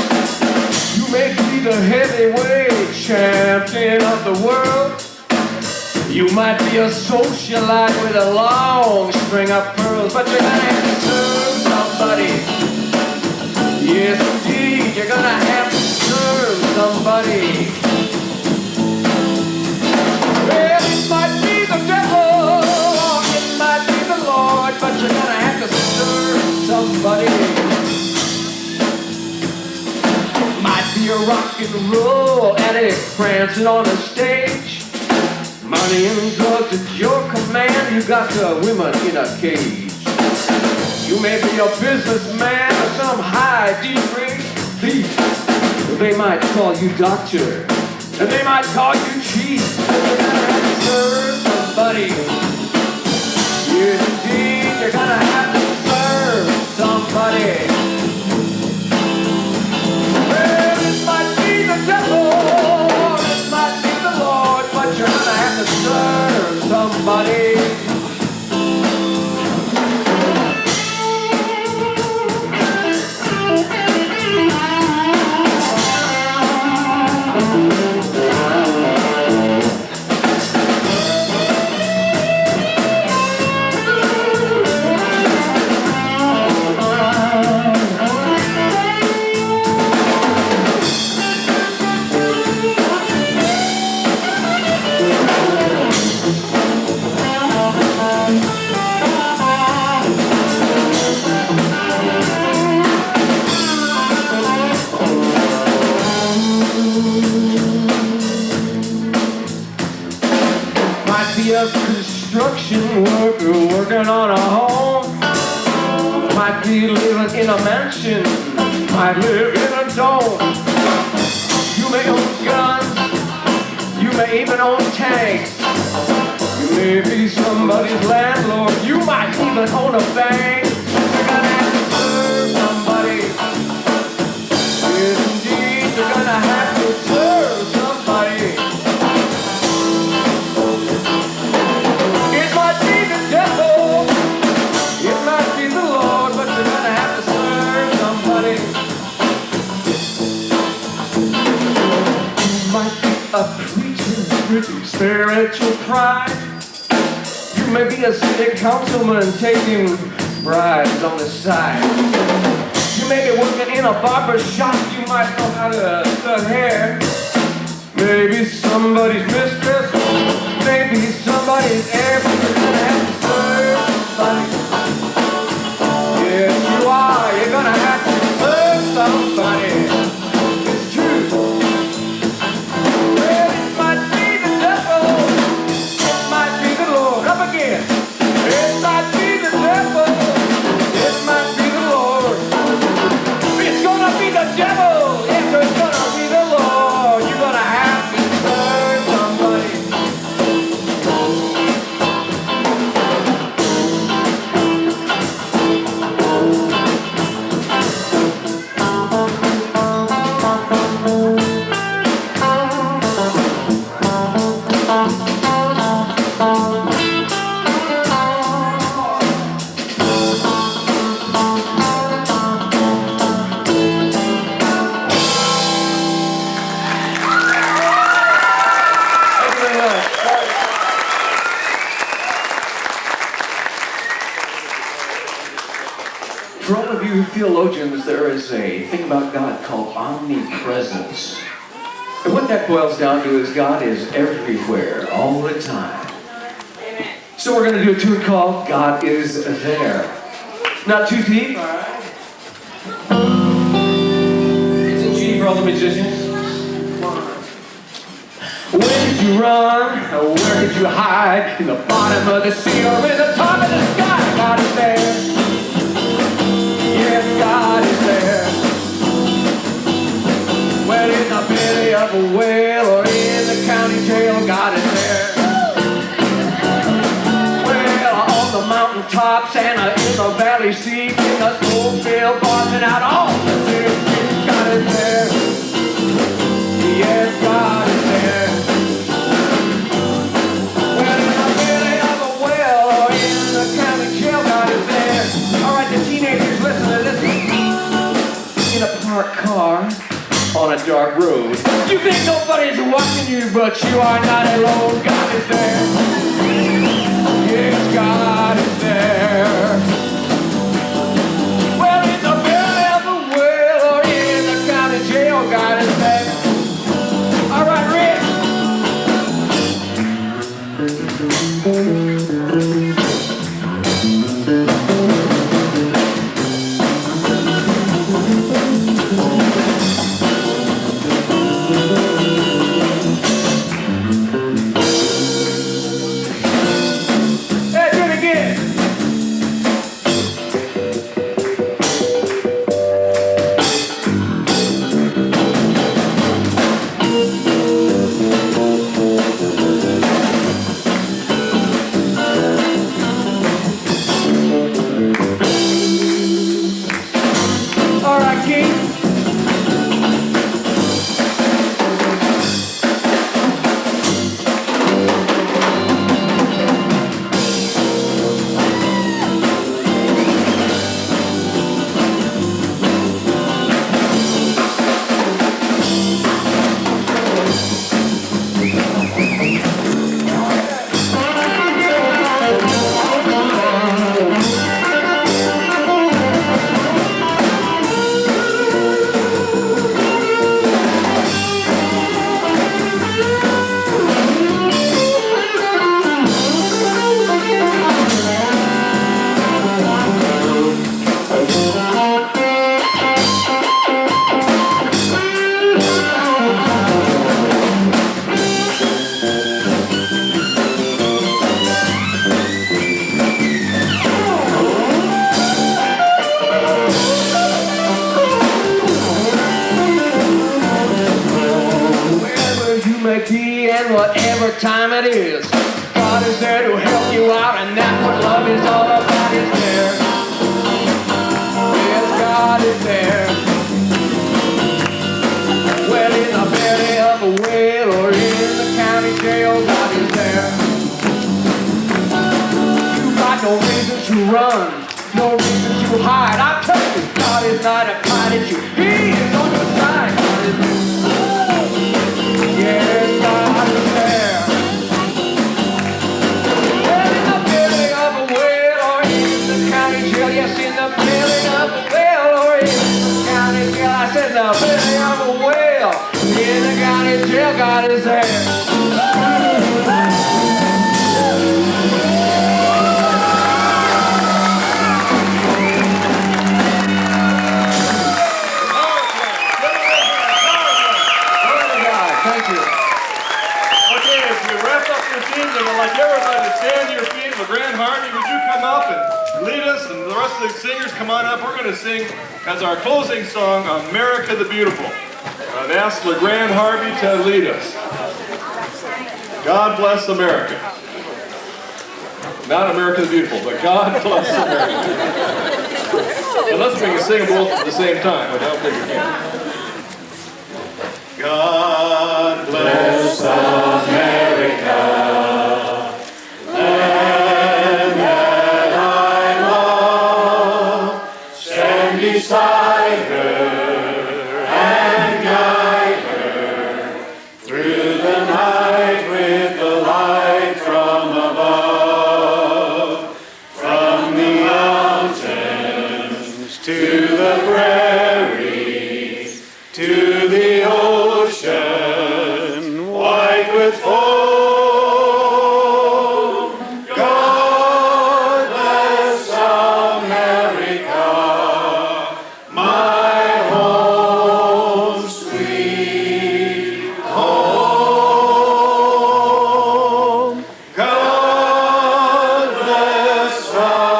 You may be the heavyweight champion of the world. You might be a socialite with a long string of pearls, but you're gonna have to serve somebody. Yes, indeed, you're gonna have to serve somebody. Well, it might be the devil, or it might be the Lord, but you're gonna have to serve somebody. Might be a rock and roll addict prancing on the stage. Money and drugs at your command, you got the women in a cage. You may be a businessman or some high degree thief. They might call you doctor, and they might call you chief. You're gonna have to serve somebody. Yes, indeed, you're gonna have to serve somebody. Well, it might be the devil, or it might be the Lord, but you're gonna have to serve somebody. working on a home. Might be living in a mansion, might live in a dome. You may own guns, you may even own tanks. You may be somebody's landlord, you might even own a bank. You're gonna have to serve somebody. Yes, indeed, you're gonna have to serve somebody. It might be the devil, it might be the Lord, but you're gonna have to serve somebody. You might be a preacher with spiritual pride. You may be a city councilman taking bribes on the side. You may be working in a barber shop, you might know how to cut hair. Maybe somebody's mistress, maybe somebody's heir, but you're gonna have to serve somebody. Yes, you are, you're gonna have to serve somebody. It's true. Well, it might be the devil, it might be the Lord. Up again. It might be the devil, it might be the Lord. It's gonna be the devil, yes, it's gonna be the Lord. You're gonna have to serve somebody. For all of you theologians, there is a thing about God called omnipresence. And what that boils down to is God is everywhere, all the time. So we're going to do a tune called God Is There. Not too deep, all right? It's in G for all the musicians. Where did you run? Where did you hide? In the bottom of the sea or in the top of the sky? God is there. Yes, God is there. Well, in the belly of a whale or in the county jail, God is there. Well, on the mountaintops and in the valley seat, in the smoke field, barking out all the things, God is there. Yes, God is there. Well, in the belly of a whale or in the county jail, God is there. All right, the teenagers, listen to this. In a parked car on a dark road, you think nobody's watching you, but you are not alone. God is there. Yes, God is there. Well, in the belly of a whale or in the county jail, God is there. All right, Rick. what time it is. God is there to help you out, and that's what love is all about, is there. Yes, God is there. Well, in the belly of a whale or in the county jail, God is there. You got no reason to run, no reason to hide. I tell you, God is not a kind at you. He is on your side. God is there. Yes, God is there. Well, in the belly of a whale or in the county jail. Yes, in the belly of a whale or in the county jail. I said the belly of a whale. In the county jail, God is there. Thank you. Okay, as we wrap up this evening, I'd like everybody to stand to your feet. LeGrand Harvey, would you come up and lead us? And the rest of the singers, come on up. We're going to sing as our closing song, America the Beautiful. I've asked LeGrand Harvey to lead us. God bless America. Not America the Beautiful, but God bless America. Unless we can sing them both at the same time, but I don't think we can. God bless America, land that I love. Stand beside her and guide her through the night with the light from above. From the mountains to the prairies, to the ocean, white with foam. God bless America, my home, sweet home. God bless America.